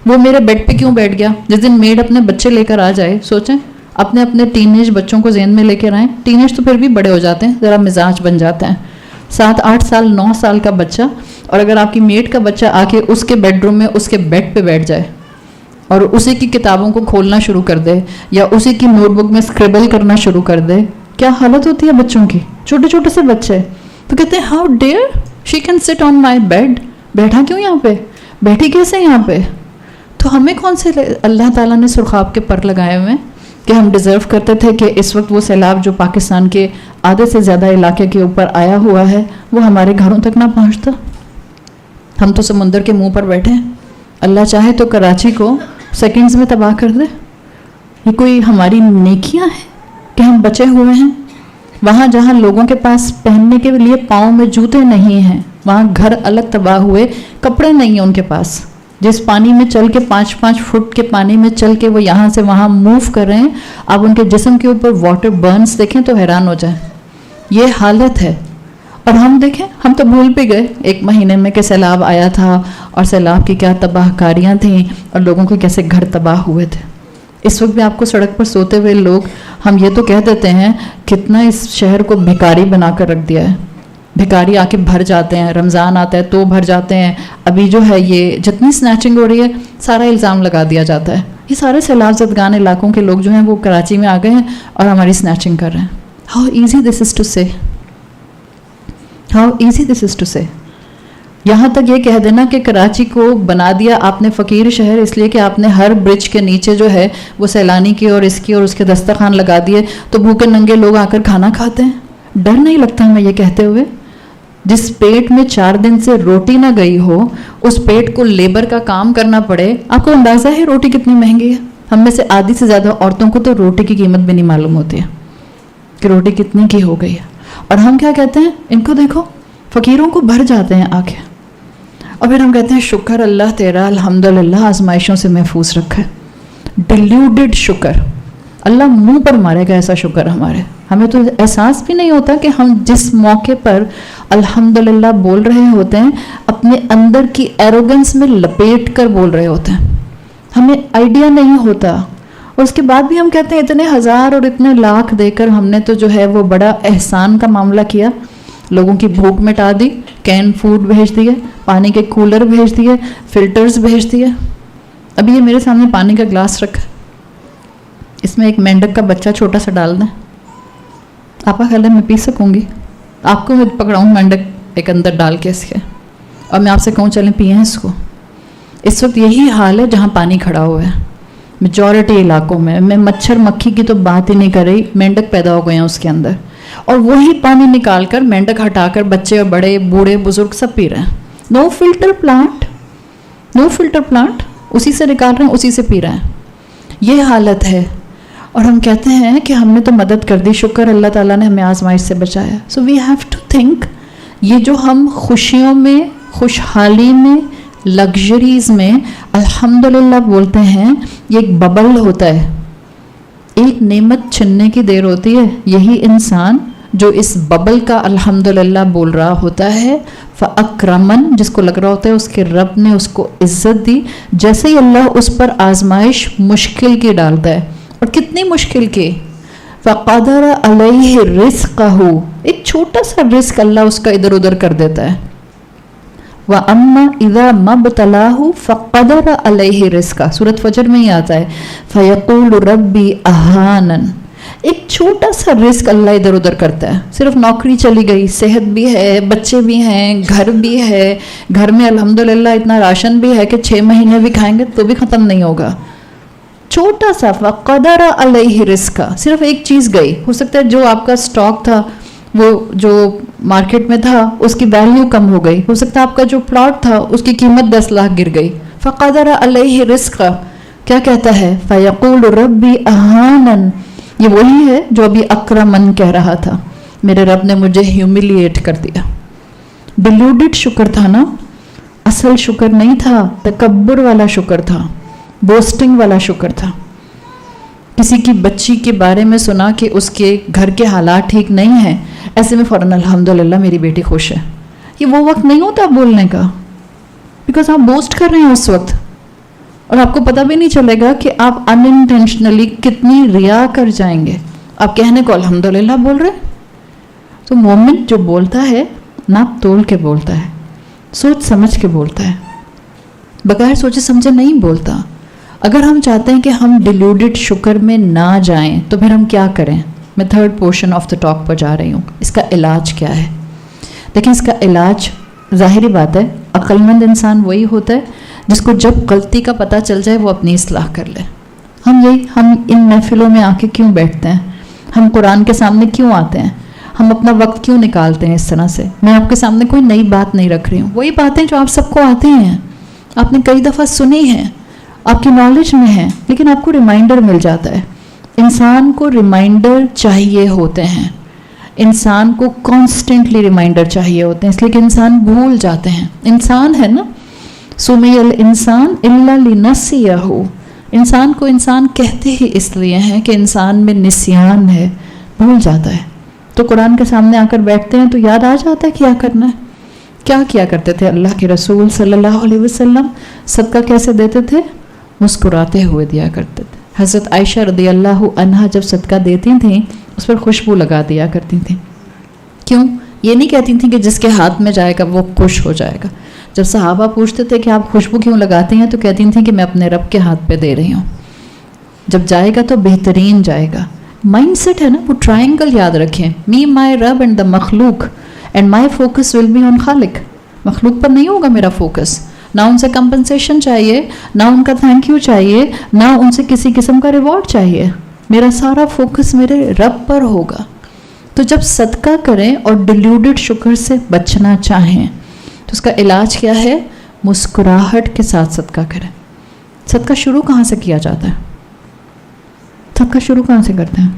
S1: وہ میرے بیڈ پہ کیوں بیٹھ گیا. جس دن میڈ اپنے بچے لے کر آ جائے، سوچیں اپنے اپنے ٹین ایج بچوں کو ذہن میں لے کے آئیں. ٹین ایج تو پھر بھی بڑے ہو جاتے ہیں، ذرا مزاج بن جاتے ہیں. 7-8 سال 9 سال کا بچہ، اور اگر آپ کی میڈ کا بچہ آ کے اس کے بیڈ روم میں اس کے بیڈ پہ بیٹھ جائے اور اسی کی کتابوں کو کھولنا شروع کر دے یا اسی کی نوٹ بک میں اسکریبل کرنا شروع کر دے، کیا حالت ہوتی ہے بچوں کی. چھوٹے چھوٹے سے بچے تو کہتے ہیں ہاؤ ڈیئر شی کین سٹ آن مائی بیڈ، بیٹھا کیوں یہاں پہ، بیٹھی کیسے یہاں پہ. تو ہمیں کون سے اللہ تعالیٰ نے سرخاب کے پر لگائے ہوئے کہ ہم ڈیزرو کرتے تھے کہ اس وقت وہ سیلاب جو پاکستان کے آدھے سے زیادہ علاقے کے اوپر آیا ہوا ہے وہ ہمارے گھروں تک نہ پہنچتا. ہم تو سمندر کے منہ پر بیٹھے ہیں. اللہ چاہے تو کراچی کو سیکنڈز میں تباہ کر دے. یہ کوئی ہماری نیکیاں ہیں کہ ہم بچے ہوئے ہیں؟ وہاں جہاں لوگوں کے پاس پہننے کے لیے پاؤں میں جوتے نہیں ہیں، وہاں گھر الگ تباہ ہوئے، کپڑے نہیں ہیں ان کے پاس. جس پانی میں چل کے 5-5 فٹ کے پانی میں چل کے وہ یہاں سے وہاں موو کر رہے ہیں، آپ ان کے جسم کے اوپر واٹر برنز دیکھیں تو حیران ہو جائیں. یہ حالت ہے. اور ہم دیکھیں، ہم تو بھول بھی گئے 1 مہینے میں کہ سیلاب آیا تھا اور سیلاب کی کیا تباہ کاریاں تھیں اور لوگوں کے کیسے گھر تباہ ہوئے تھے. اس وقت بھی آپ کو سڑک پر سوتے ہوئے لوگ، ہم یہ تو کہہ دیتے ہیں کتنا اس شہر کو بھکاری بنا کر رکھ دیا ہے. بھکاری آ کے بھر جاتے ہیں، رمضان آتا ہے تو بھر جاتے ہیں. ابھی جو ہے یہ جتنی سنیچنگ ہو رہی ہے سارا الزام لگا دیا جاتا ہے، یہ سارے سیلاب زدگان علاقوں کے لوگ جو ہیں وہ کراچی میں آ گئے ہیں اور ہماری سنیچنگ کر رہے ہیں. How easy this is to say, how easy this is to say. یہاں تک یہ کہہ دینا کہ کراچی کو بنا دیا آپ نے فقیر شہر اس لیے کہ آپ نے ہر برج کے نیچے جو ہے وہ سیلانی کی اور اس کی اور اس کے دسترخوان لگا دیے تو بھوکے ننگے لوگ آ کر کھانا کھاتے ہیں. ڈر نہیں لگتا ہمیں یہ کہتے ہوئے؟ جس پیٹ میں 4 دن سے روٹی نہ گئی ہو اس پیٹ کو لیبر کا کام کرنا پڑے. آپ کو اندازہ ہے روٹی کتنی مہنگی ہے؟ ہم میں سے آدھی سے زیادہ عورتوں کو تو روٹی کی قیمت بھی نہیں معلوم ہوتی ہے کہ روٹی کتنی کی ہو گئی ہے. اور ہم کیا کہتے ہیں، ان کو دیکھو فقیروں کو بھر جاتے ہیں آ کے، اور پھر ہم کہتے ہیں شکر اللہ تیرا، الحمدللہ آزمائشوں سے محفوظ رکھے. ڈیلیوڈڈ شکر، اللہ منہ پر مارے گا ایسا شکر ہمارے. ہمیں تو احساس بھی نہیں ہوتا کہ ہم جس موقع پر الحمدللہ بول رہے ہوتے ہیں اپنے اندر کی ایروگنس میں لپیٹ کر بول رہے ہوتے ہیں، ہمیں آئیڈیا نہیں ہوتا. اور اس کے بعد بھی ہم کہتے ہیں اتنے ہزار اور اتنے لاکھ دے کر ہم نے تو جو ہے وہ بڑا احسان کا معاملہ کیا، لوگوں کی بھوک مٹا دی، کین فوڈ بھیج دیے، پانی کے کولر بھیج دیے، فلٹرز بھیج دیے. ابھی یہ میرے سامنے پانی کا گلاس رکھا، اس میں ایک مینڈک کا بچہ چھوٹا سا ڈال دیں، آپ کا خیال ہے میں پی سکوں گی؟ آپ کو میں پکڑاؤں مینڈک ایک اندر ڈال کے اس کے، اور میں آپ سے کہوں چلیں پئیں اس کو. اس وقت یہی حال ہے جہاں پانی کھڑا ہوا ہے میجورٹی علاقوں میں. میں مچھر مکھی کی تو بات ہی نہیں کر رہی، مینڈک پیدا ہو گئے ہیں اس کے اندر، اور وہی پانی نکال کر مینڈک ہٹا کر بچے اور بڑے بوڑھے بزرگ سب پی رہے ہیں. نو فلٹر پلانٹ، نو فلٹر پلانٹ، اسی سے نکال رہے ہیں اسی سے پی رہے ہیں. یہ حالت ہے. اور ہم کہتے ہیں کہ ہم نے تو مدد کر دی، شکر اللہ تعالیٰ نے ہمیں آزمائش سے بچایا. سو وی ہیو ٹو تھنک، یہ جو ہم خوشیوں میں، خوشحالی میں، لگژریز میں الحمدللہ بولتے ہیں، یہ ایک ببل ہوتا ہے، ایک نعمت چھننے کی دیر ہوتی ہے. یہی انسان جو اس ببل کا الحمدللہ بول رہا ہوتا ہے، فاکرمن، جس کو لگ رہا ہوتا ہے اس کے رب نے اس کو عزت دی، جیسے ہی اللہ اس پر آزمائش مشکل کی ڈالتا ہے، اور کتنی مشکل کی، فقدر علیہ رزقہ، ایک چھوٹا سا رزق اللہ اس کا ادھر ادھر کر دیتا ہے. وَأَمَّا إِذَا مَبْتَلَاهُ فَقَدَرَ عَلَيْهِ رِزْقَهُ، سورۃ فجر میں ہی آتا ہے، فَيَقُولُ رَبِّي أَهَانَنِ. ایک چھوٹا سا رزق اللہ ادھر ادھر کرتا ہے. صرف نوکری چلی گئی، صحت بھی ہے، بچے بھی ہیں، گھر بھی ہے، گھر میں الحمدللہ اتنا راشن بھی ہے کہ 6 مہینے بھی کھائیں گے تو بھی ختم نہیں ہوگا. چھوٹا سا فَقَدَرَ عَلَيْهِ رِزْقَهُ، صرف ایک چیز گئی. ہو سکتا ہے جو آپ کا سٹاک تھا، وہ جو مارکیٹ میں تھا اس کی ویلیو کم ہو گئی، ہو سکتا ہے آپ کا جو پلاٹ تھا اس کی قیمت 10 لاکھ گر گئی. فَقَدَرَ عَلَيْهِ رِزْقَهُ، کیا کہتا ہے؟ فَيَقُولُ رَبِّ أَهَانَنْ. یہ وہی ہے جو ابھی اکرمن کہہ رہا تھا، میرے رب نے مجھے ہیوملیٹ کر دیا. ڈیلیوڈڈ شکر تھا نا، اصل شکر نہیں تھا، تکبر والا شکر تھا، بوسٹنگ والا شکر تھا. کسی کی بچی کے بارے میں سنا کہ اس کے گھر کے حالات ٹھیک نہیں ہیں، ایسے میں فوراً الحمدللہ میری بیٹی خوش ہے. یہ وہ وقت نہیں ہوتا بولنے کا، بیکاز آپ بوسٹ کر رہے ہیں اس وقت، اور آپ کو پتہ بھی نہیں چلے گا کہ آپ ان انٹینشنلی کتنی ریا کر جائیں گے. آپ کہنے کو الحمدللہ بول رہے. تو مومن جو بولتا ہے ناپ تول کے بولتا ہے، سوچ سمجھ کے بولتا ہے، بغیر سوچے سمجھے نہیں بولتا. اگر ہم چاہتے ہیں کہ ہم ڈیلیوڈڈ شکر میں نہ جائیں تو پھر ہم کیا کریں؟ میں third portion of the talk پر جا رہی ہوں. اس کا علاج کیا ہے؟ دیکھیں، اس کا علاج ظاہری بات ہے، عقل مند انسان وہی ہوتا ہے جس کو جب غلطی کا پتہ چل جائے وہ اپنی اصلاح کر لے. ہم ان محفلوں میں آ کے کیوں بیٹھتے ہیں؟ ہم قرآن کے سامنے کیوں آتے ہیں؟ ہم اپنا وقت کیوں نکالتے ہیں اس طرح سے؟ میں آپ کے سامنے کوئی نئی بات نہیں رکھ رہی ہوں، وہی باتیں جو آپ سب کو آتی ہیں، آپ نے کئی دفعہ سنی ہیں، آپ کی نالج میں ہے، لیکن آپ کو ریمائنڈر مل جاتا ہے. انسان کو ریمائنڈر چاہیے ہوتے ہیں، انسان کو کانسٹنٹلی ریمائنڈر چاہیے ہوتے ہیں، اس لیے کہ انسان بھول جاتے ہیں. انسان ہے نا، سمی الانسان الا لنسیہ، انسان کو انسان کہتے ہی اس لیے ہیں کہ انسان میں نسیان ہے، بھول جاتا ہے. تو قرآن کے سامنے آ کر بیٹھتے ہیں تو یاد آ جاتا ہے کیا کرنا ہے. کیا کیا کرتے تھے اللہ کے رسول صلی اللہ علیہ وسلم؟ صدقہ کیسے دیتے تھے؟ مسکراتے ہوئے دیا کرتے تھے. حضرت عائشہ رضی اللہ عنہا جب صدقہ دیتی تھیں اس پر خوشبو لگا دیا کرتی تھیں. کیوں؟ یہ نہیں کہتی تھیں کہ جس کے ہاتھ میں جائے گا وہ خوش ہو جائے گا. جب صحابہ پوچھتے تھے کہ آپ خوشبو کیوں لگاتے ہیں تو کہتی تھیں کہ میں اپنے رب کے ہاتھ پہ دے رہی ہوں، جب جائے گا تو بہترین جائے گا. مائنڈ سیٹ ہے نا، وہ ٹرائنگل یاد رکھیں، می مائی رب اینڈ دا مخلوق، and my focus will be on خالق. مخلوق پر نہیں ہوگا میرا فوکس، نہ ان سے کمپنسیشن چاہیے، نہ ان کا تھینک یو چاہیے، نہ ان سے کسی قسم کا ریوارڈ چاہیے، میرا سارا فوکس میرے رب پر ہوگا. تو جب صدقہ کریں اور ڈیلیوڈڈ شکر سے بچنا چاہیں تو اس کا علاج کیا ہے؟ مسکراہٹ کے ساتھ صدقہ کریں. صدقہ شروع کہاں سے کیا جاتا ہے؟ صدقہ شروع کہاں سے کرتے ہیں؟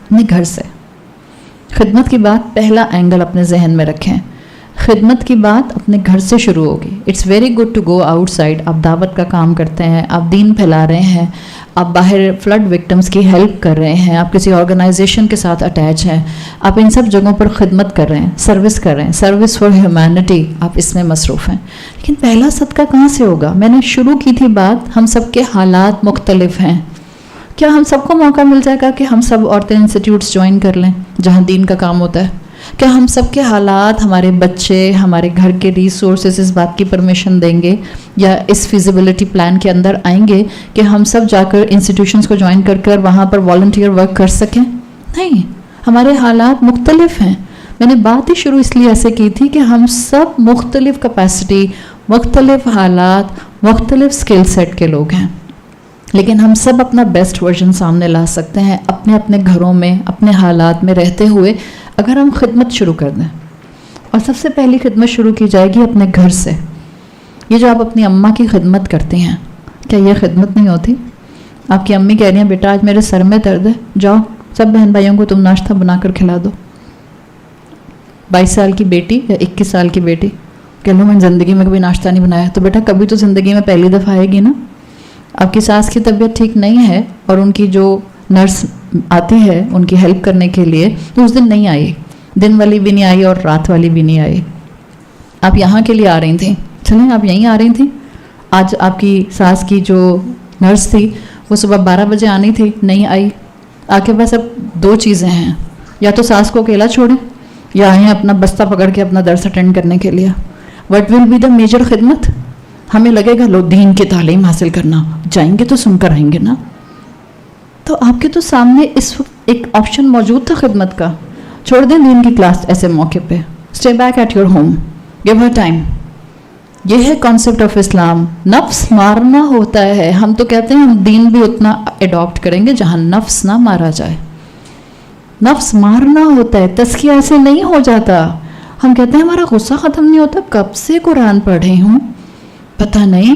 S1: اپنے گھر سے. خدمت کی بات پہلا اینگل اپنے ذہن میں رکھیں، خدمت کی بات اپنے گھر سے شروع ہوگی. It's very good to go outside. آپ دعوت کا کام کرتے ہیں، آپ دین پھیلا رہے ہیں، آپ باہر فلڈ وکٹمز کی ہیلپ کر رہے ہیں، آپ کسی آرگنائزیشن کے ساتھ اٹیچ ہیں، آپ ان سب جگہوں پر خدمت کر رہے ہیں، سروس کر رہے ہیں، سروس فار ہیومینٹی، آپ اس میں مصروف ہیں. لیکن پہلا صدقہ کہاں سے ہوگا؟ میں نے شروع کی تھی بات، ہم سب کے حالات مختلف ہیں. کیا ہم سب کو موقع مل جائے گا کہ ہم سب عورتیں انسٹیٹیوٹس جوائن کر لیں جہاں دین کا کام ہوتا ہے؟ کیا ہم سب کے حالات، ہمارے بچے، ہمارے گھر کے ریسورسز اس بات کی پرمیشن دیں گے یا اس فیزیبلٹی پلان کے اندر آئیں گے کہ ہم سب جا کر انسٹیٹیوشنس کو جوائن کر کر وہاں پر والنٹیئر ورک کر سکیں؟ نہیں، ہمارے حالات مختلف ہیں. میں نے بات ہی شروع اس لیے ایسے کی تھی کہ ہم سب مختلف کیپیسٹی، مختلف حالات، مختلف سکل سیٹ کے لوگ ہیں، لیکن ہم سب اپنا بیسٹ ورژن سامنے لا سکتے ہیں اپنے اپنے گھروں میں، اپنے حالات میں رہتے ہوئے، اگر ہم خدمت شروع کر دیں. اور سب سے پہلی خدمت شروع کی جائے گی اپنے گھر سے. یہ جو آپ اپنی اماں کی خدمت کرتے ہیں، کیا یہ خدمت نہیں ہوتی؟ آپ کی امی کہہ رہی ہیں بیٹا آج میرے سر میں درد ہے، جاؤ سب بہن بھائیوں کو تم ناشتہ بنا کر کھلا دو. 22 سال کی بیٹی یا 21 سال کی بیٹی کہہ لو میں زندگی میں کبھی ناشتہ نہیں بنایا، تو بیٹا کبھی تو زندگی میں پہلی دفعہ آئے گی نا. آپ کی ساس کی طبیعت ٹھیک نہیں ہے اور ان کی جو نرس آتی ہے ان کی ہیلپ کرنے کے لیے، تو اس دن نہیں آئی، دن والی بھی نہیں آئی اور رات والی بھی نہیں آئی. آپ یہاں کے لیے آ رہی تھیں، چلیں آپ یہیں آ رہی تھیں. آج آپ کی ساس کی جو نرس تھی وہ صبح 12 بجے آنی تھی، نہیں آئی. آپ کے پاس اب 2 چیزیں ہیں، یا تو ساس کو اکیلا چھوڑیں یا آئیں اپنا بستہ پکڑ کے اپنا درس اٹینڈ کرنے کے لیے. What will be the major خدمت؟ ہمیں لگے گا لو دین کی تعلیم حاصل کرنا، جائیں گے تو سن کر آئیں گے نا. تو آپ کے تو سامنے اس وقت ایک آپشن موجود تھا خدمت کا. چھوڑ دیں دین کی کلاس ایسے موقع پہ، stay back at your home, give her time. یہ ہے کانسیپٹ آف اسلام. نفس مارنا ہوتا ہے. ہم تو کہتے ہیں ہم دین بھی اتنا اڈاپٹ کریں گے جہاں نفس نہ مارا جائے. نفس مارنا ہوتا ہے، تزکیہ ایسے نہیں ہو جاتا. ہم کہتے ہیں ہمارا غصہ ختم نہیں ہوتا. کب سے قرآن پڑھ رہی ہوں، پتہ نہیں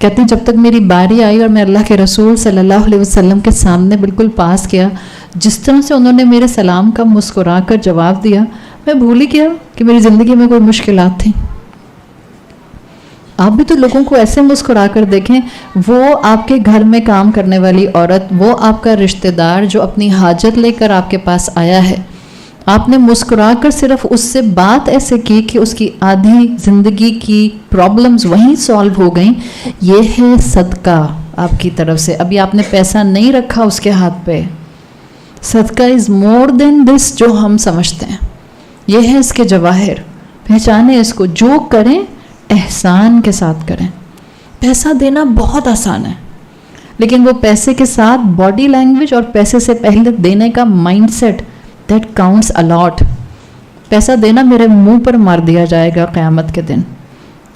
S1: کہتے ہیں جب تک میری باری آئی اور میں اللہ کے رسول صلی اللہ علیہ وسلم کے سامنے بالکل پاس کیا، جس طرح سے انہوں نے میرے سلام کا مسکرا کر جواب دیا، میں بھول ہی گیا کہ میری زندگی میں کوئی مشکلات تھیں۔ آپ بھی تو لوگوں کو ایسے مسکرا کر دیکھیں، وہ آپ کے گھر میں کام کرنے والی عورت، وہ آپ کا رشتہ دار جو اپنی حاجت لے کر آپ کے پاس آیا ہے، آپ نے مسکرا کر صرف اس سے بات ایسے کی کہ اس کی آدھی زندگی کی پرابلمز وہیں سالو ہو گئیں۔ یہ ہے صدقہ آپ کی طرف سے۔ ابھی آپ نے پیسہ نہیں رکھا اس کے ہاتھ پہ۔ صدقہ از مور دین دس جو ہم سمجھتے ہیں۔ یہ ہے اس کے جواہر، پہچانیں اس کو۔ جو کریں احسان کے ساتھ کریں۔ پیسہ دینا بہت آسان ہے، لیکن وہ پیسے کے ساتھ باڈی لینگویج اور پیسے سے پہلے دینے کا مائنڈ سیٹ، دیٹ کاؤنٹس اے لاٹ۔ پیسہ دینا میرے منہ پر مار دیا جائے گا قیامت کے دن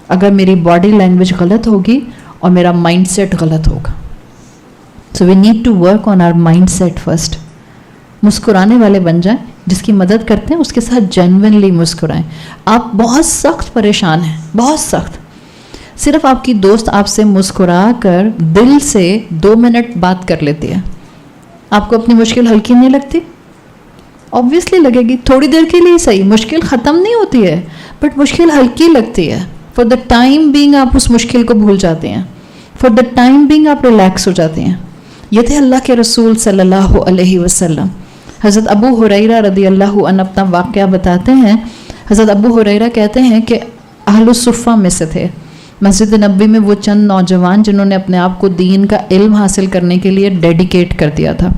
S1: اگر میری باڈی لینگویج غلط ہوگی اور میرا مائنڈ سیٹ غلط ہوگا۔ So we need to work on our mindset first. مسکرانے والے بن جائیں، جس کی مدد کرتے ہیں اس کے ساتھ جینوئنلی مسکرائیں۔ آپ بہت سخت پریشان ہیں، بہت سخت، صرف آپ کی دوست آپ سے مسکرا کر دل سے 2 منٹ بات کر لیتی ہے، آپ کو اپنی مشکل ہلکی نہیں لگتی؟ آبویسلی لگے گی، تھوڑی دیر کے لیے صحیح، مشکل ختم نہیں ہوتی ہے بٹ مشکل ہلکی لگتی ہے۔ فار دا ٹائم بینگ آپ اس مشکل کو بھول جاتے ہیں، فار دا ٹائم بینگ آپ ریلیکس ہو جاتے ہیں۔ یہ تھے اللہ کے رسول صلی اللہ علیہ وسلم۔ حضرت ابو ہریرہ رضی اللہ عنہ اپنا واقعہ بتاتے ہیں۔ حضرت ابو ہریرہ کہتے ہیں کہ اہل الصفہ میں سے تھے، مسجد نبوی میں وہ چند نوجوان جنہوں نے اپنے آپ کو دین کا علم حاصل کرنے کے لیے ڈیڈیکیٹ کر دیا تھا،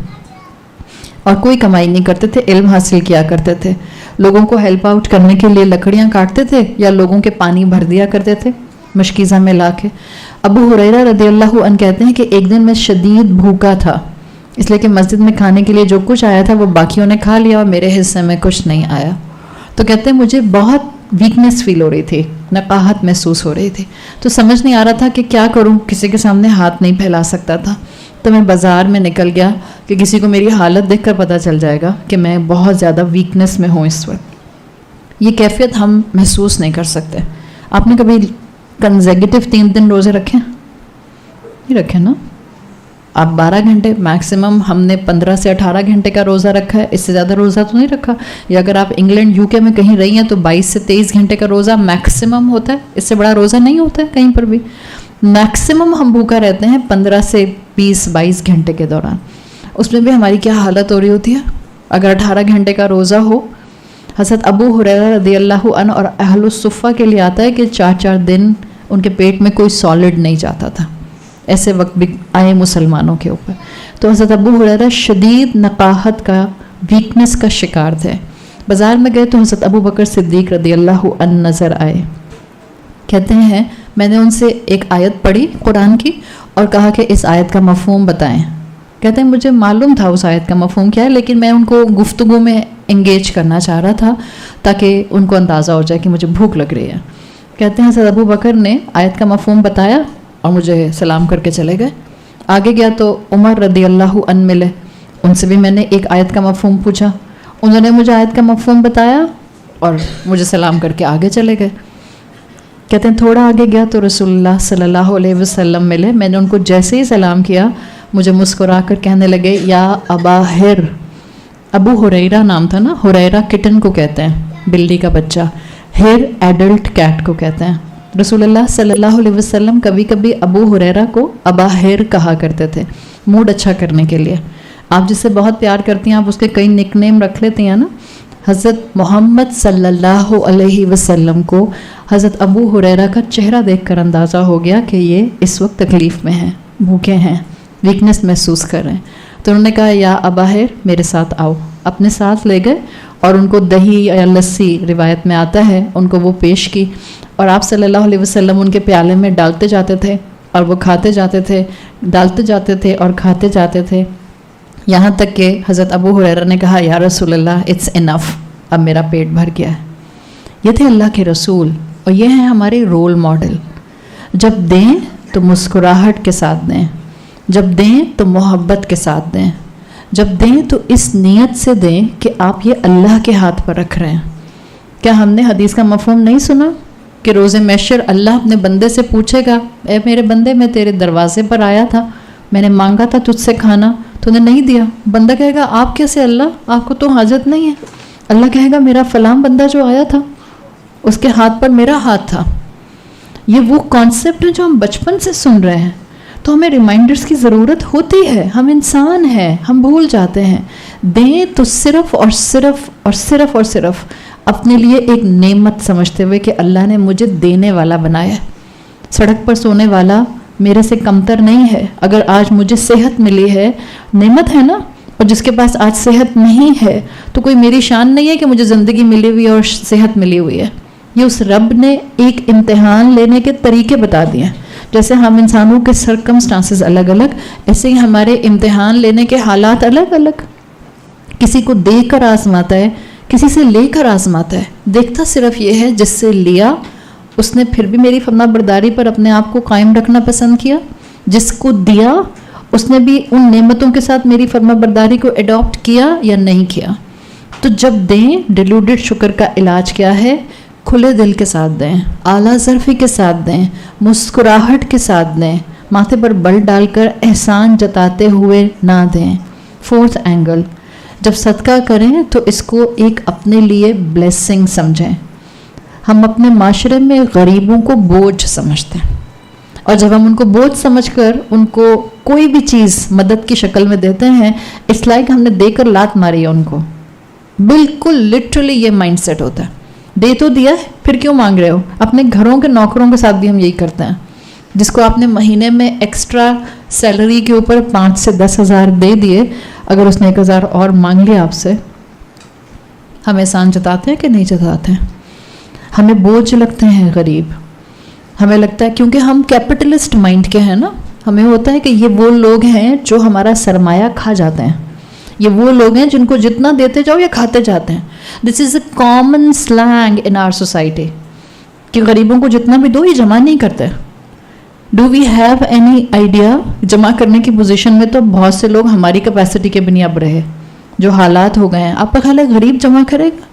S1: اور کوئی کمائی نہیں کرتے تھے، علم حاصل کیا کرتے تھے، لوگوں کو ہیلپ آؤٹ کرنے کے لیے لکڑیاں کاٹتے تھے یا لوگوں کے پانی بھر دیا کرتے تھے مشکیزہ میں لا کے۔ ابو ہریرہ رضی اللہ عنہ کہتے ہیں کہ ایک دن میں شدید بھوکا تھا، اس لیے کہ مسجد میں کھانے کے لیے جو کچھ آیا تھا وہ باقیوں نے کھا لیا اور میرے حصے میں کچھ نہیں آیا۔ تو کہتے ہیں مجھے بہت ویکنس فیل ہو رہی تھی، نقاہت محسوس ہو رہی تھی، تو سمجھ نہیں آ رہا تھا کہ کیا کروں، کسی کے سامنے ہاتھ نہیں پھیلا سکتا تھا۔ تو میں بازار میں نکل گیا کہ کسی کو میری حالت دیکھ کر پتہ چل جائے گا کہ میں بہت زیادہ ویکنس میں ہوں اس وقت۔ یہ کیفیت ہم محسوس نہیں کر سکتے۔ آپ نے کبھی کنزیکٹیو 3 دن روزے رکھے؟ نہیں رکھے نا؟ آپ 12 گھنٹے میکسیمم، ہم نے 15 سے 18 گھنٹے کا روزہ رکھا ہے، اس سے زیادہ روزہ تو نہیں رکھا۔ یا اگر آپ انگلینڈ UK میں کہیں رہی ہیں تو 22 سے 23 گھنٹے کا روزہ میکسیمم ہوتا ہے، اس سے بڑا روزہ نہیں ہوتا ہے کہیں پر بھی۔ میکسیمم ہم بھوکا رہتے ہیں 15 سے 20-22 گھنٹے کے دوران۔ اس میں بھی ہماری کیا حالت ہو رہی ہوتی ہے اگر 18 گھنٹے کا روزہ ہو۔ حضرت ابو ہریرہ رضی اللہ عنہ اور اہل الصفہ کے لیے آتا ہے کہ 4 دن ان کے پیٹ میں کوئی سالڈ نہیں جاتا تھا۔ ایسے وقت بھی آئے مسلمانوں کے اوپر۔ تو حضرت ابو ہریرہ شدید نقاہت کا، ویکنس کا شکار تھے۔ بازار میں گئے تو حضرت ابو بکر صدیق رضی اللہ عنہ نظر آئے۔ کہتے ہیں میں نے ان سے ایک آیت پڑھی قرآن کی اور کہا کہ اس آیت کا مفہوم بتائیں۔ کہتے ہیں مجھے معلوم تھا اس آیت کا مفہوم کیا ہے، لیکن میں ان کو گفتگو میں انگیج کرنا چاہ رہا تھا تاکہ ان کو اندازہ ہو جائے کہ مجھے بھوک لگ رہی ہے۔ کہتے ہیں حضرت ابو بکر نے آیت کا مفہوم بتایا اور مجھے سلام کر کے چلے گئے۔ آگے گیا تو عمر رضی اللہ عنہ ملے، ان سے بھی میں نے ایک آیت کا مفہوم پوچھا، انہوں نے مجھے آیت کا مفہوم بتایا اور مجھے سلام کر کے آگے چلے گئے۔ کہتے ہیں تھوڑا آگے گیا تو رسول اللہ صلی اللہ علیہ وسلم ملے، میں نے ان کو جیسے ہی سلام کیا مجھے مسکرا کر کہنے لگے یا ابا ہر۔ ابو ہریرہ نام تھا نا، ہریرہ کٹن کو کہتے ہیں، بلی کا بچہ، ہر ایڈلٹ کیٹ کو کہتے ہیں۔ رسول اللہ صلی اللہ علیہ وسلم کبھی کبھی ابو ہریرہ کو ابا ہر کہا کرتے تھے، موڈ اچھا کرنے کے لیے۔ آپ جس سے بہت پیار کرتی ہیں آپ اس کے کئی نک نیم رکھ لیتی ہیں نا۔ حضرت محمد صلی اللہ علیہ وسلم کو حضرت ابو ہریرہ کا چہرہ دیکھ کر اندازہ ہو گیا کہ یہ اس وقت تکلیف میں ہیں، بھوکے ہیں، ویکنس محسوس کر رہے ہیں۔ تو انہوں نے کہا یا ابا ہر میرے ساتھ آؤ، اپنے ساتھ لے گئے اور ان کو دہی یا لسی روایت میں آتا ہے ان کو وہ پیش کی، اور آپ صلی اللہ علیہ وسلم ان کے پیالے میں ڈالتے جاتے تھے اور وہ کھاتے جاتے تھے، ڈالتے جاتے تھے اور کھاتے جاتے تھے، یہاں تک کہ حضرت ابو ہریرہ نے کہا یا رسول اللہ اٹس انف، اب میرا پیٹ بھر گیا ہے۔ یہ تھے اللہ کے رسول اور یہ ہیں ہمارے رول ماڈل۔ جب دیں تو مسکراہٹ کے ساتھ دیں، جب دیں تو محبت کے ساتھ دیں، جب دیں تو اس نیت سے دیں کہ آپ یہ اللہ کے ہاتھ پر رکھ رہے ہیں۔ کیا ہم نے حدیث کا مفہوم نہیں سنا کہ روز محشر اللہ اپنے بندے سے پوچھے گا، اے میرے بندے میں تیرے دروازے پر آیا تھا، میں نے مانگا تھا تجھ سے کھانا، تو نے نہیں دیا۔ بندہ کہے گا آپ کیسے اللہ، آپ کو تو حاجت نہیں ہے۔ اللہ کہے گا میرا فلاں بندہ جو آیا تھا اس کے ہاتھ پر میرا ہاتھ تھا۔ یہ وہ کانسیپٹ ہے جو ہم بچپن سے سن رہے ہیں، تو ہمیں ریمائنڈرز کی ضرورت ہوتی ہے۔ ہم انسان ہیں، ہم بھول جاتے ہیں۔ دیں تو صرف اور صرف اور صرف اور صرف اپنے لیے ایک نعمت سمجھتے ہوئے کہ اللہ نے مجھے دینے والا بنایا ہے۔ سڑک پر سونے والا میرے سے کمتر نہیں ہے۔ اگر آج مجھے صحت ملی ہے، نعمت ہے نا، اور جس کے پاس آج صحت نہیں ہے تو کوئی میری شان نہیں ہے کہ مجھے زندگی ملی ہوئی ہے اور صحت ملی ہوئی ہے۔ یہ اس رب نے ایک امتحان لینے کے طریقے بتا دیے ہیں۔ جیسے ہم انسانوں کے سرکمسٹانسز الگ الگ، ایسے ہی ہمارے امتحان لینے کے حالات الگ الگ۔ کسی کو دے کر آزماتا ہے، کسی سے لے کر آزماتا ہے۔ دیکھتا صرف یہ ہے جس سے لیا اس نے پھر بھی میری فرما برداری پر اپنے آپ کو قائم رکھنا پسند کیا، جس کو دیا اس نے بھی ان نعمتوں کے ساتھ میری فرما برداری کو اڈاپٹ کیا یا نہیں کیا۔ تو جب دیں، ڈیلوڈڈ شکر کا علاج کیا ہے؟ کھلے دل کے ساتھ دیں، اعلیٰ ظرفی کے ساتھ دیں، مسکراہٹ کے ساتھ دیں، ماتھے پر بل ڈال کر احسان جتاتے ہوئے نہ دیں۔ فورتھ اینگل، جب صدقہ کریں تو اس کو ایک اپنے لیے بلیسنگ سمجھیں۔ ہم اپنے معاشرے میں غریبوں کو بوجھ سمجھتے ہیں، اور جب ہم ان کو بوجھ سمجھ کر ان کو کوئی بھی چیز مدد کی شکل میں دیتے ہیں، اس لائک ہم نے دے کر لات ماری ہے ان کو۔ بالکل لٹرلی یہ مائنڈ سیٹ ہوتا ہے، دے تو دیا ہے پھر کیوں مانگ رہے ہو۔ اپنے گھروں کے نوکروں کے ساتھ بھی ہم یہی کرتے ہیں۔ جس کو آپ نے مہینے میں ایکسٹرا سیلری کے اوپر 5 سے 10 ہزار دے دیے، اگر اس نے 1 ہزار اور مانگ لیا آپ سے، ہم احسان جتاتے ہیں کہ نہیں جتاتے ہیں؟ ہمیں بوجھ لگتے ہیں غریب، ہمیں لگتا ہے کیونکہ ہم کیپٹلسٹ مائنڈ کے ہیں نا، ہمیں ہوتا ہے کہ یہ وہ لوگ ہیں جو ہمارا سرمایہ کھا جاتے ہیں، یہ وہ لوگ ہیں جن کو جتنا دیتے جاؤ یہ کھاتے جاتے ہیں۔ This is a common slang in our society کہ غریبوں کو جتنا بھی دو یہ جمع نہیں کرتے۔ Do we have any idea? جمع کرنے کی پوزیشن میں تو بہت سے لوگ ہماری کیپیسٹی کے بھی نہیں اب رہے، جو حالات ہو گئے ہیں۔ آپ کا خیال ہے غریب جمع کرے گا؟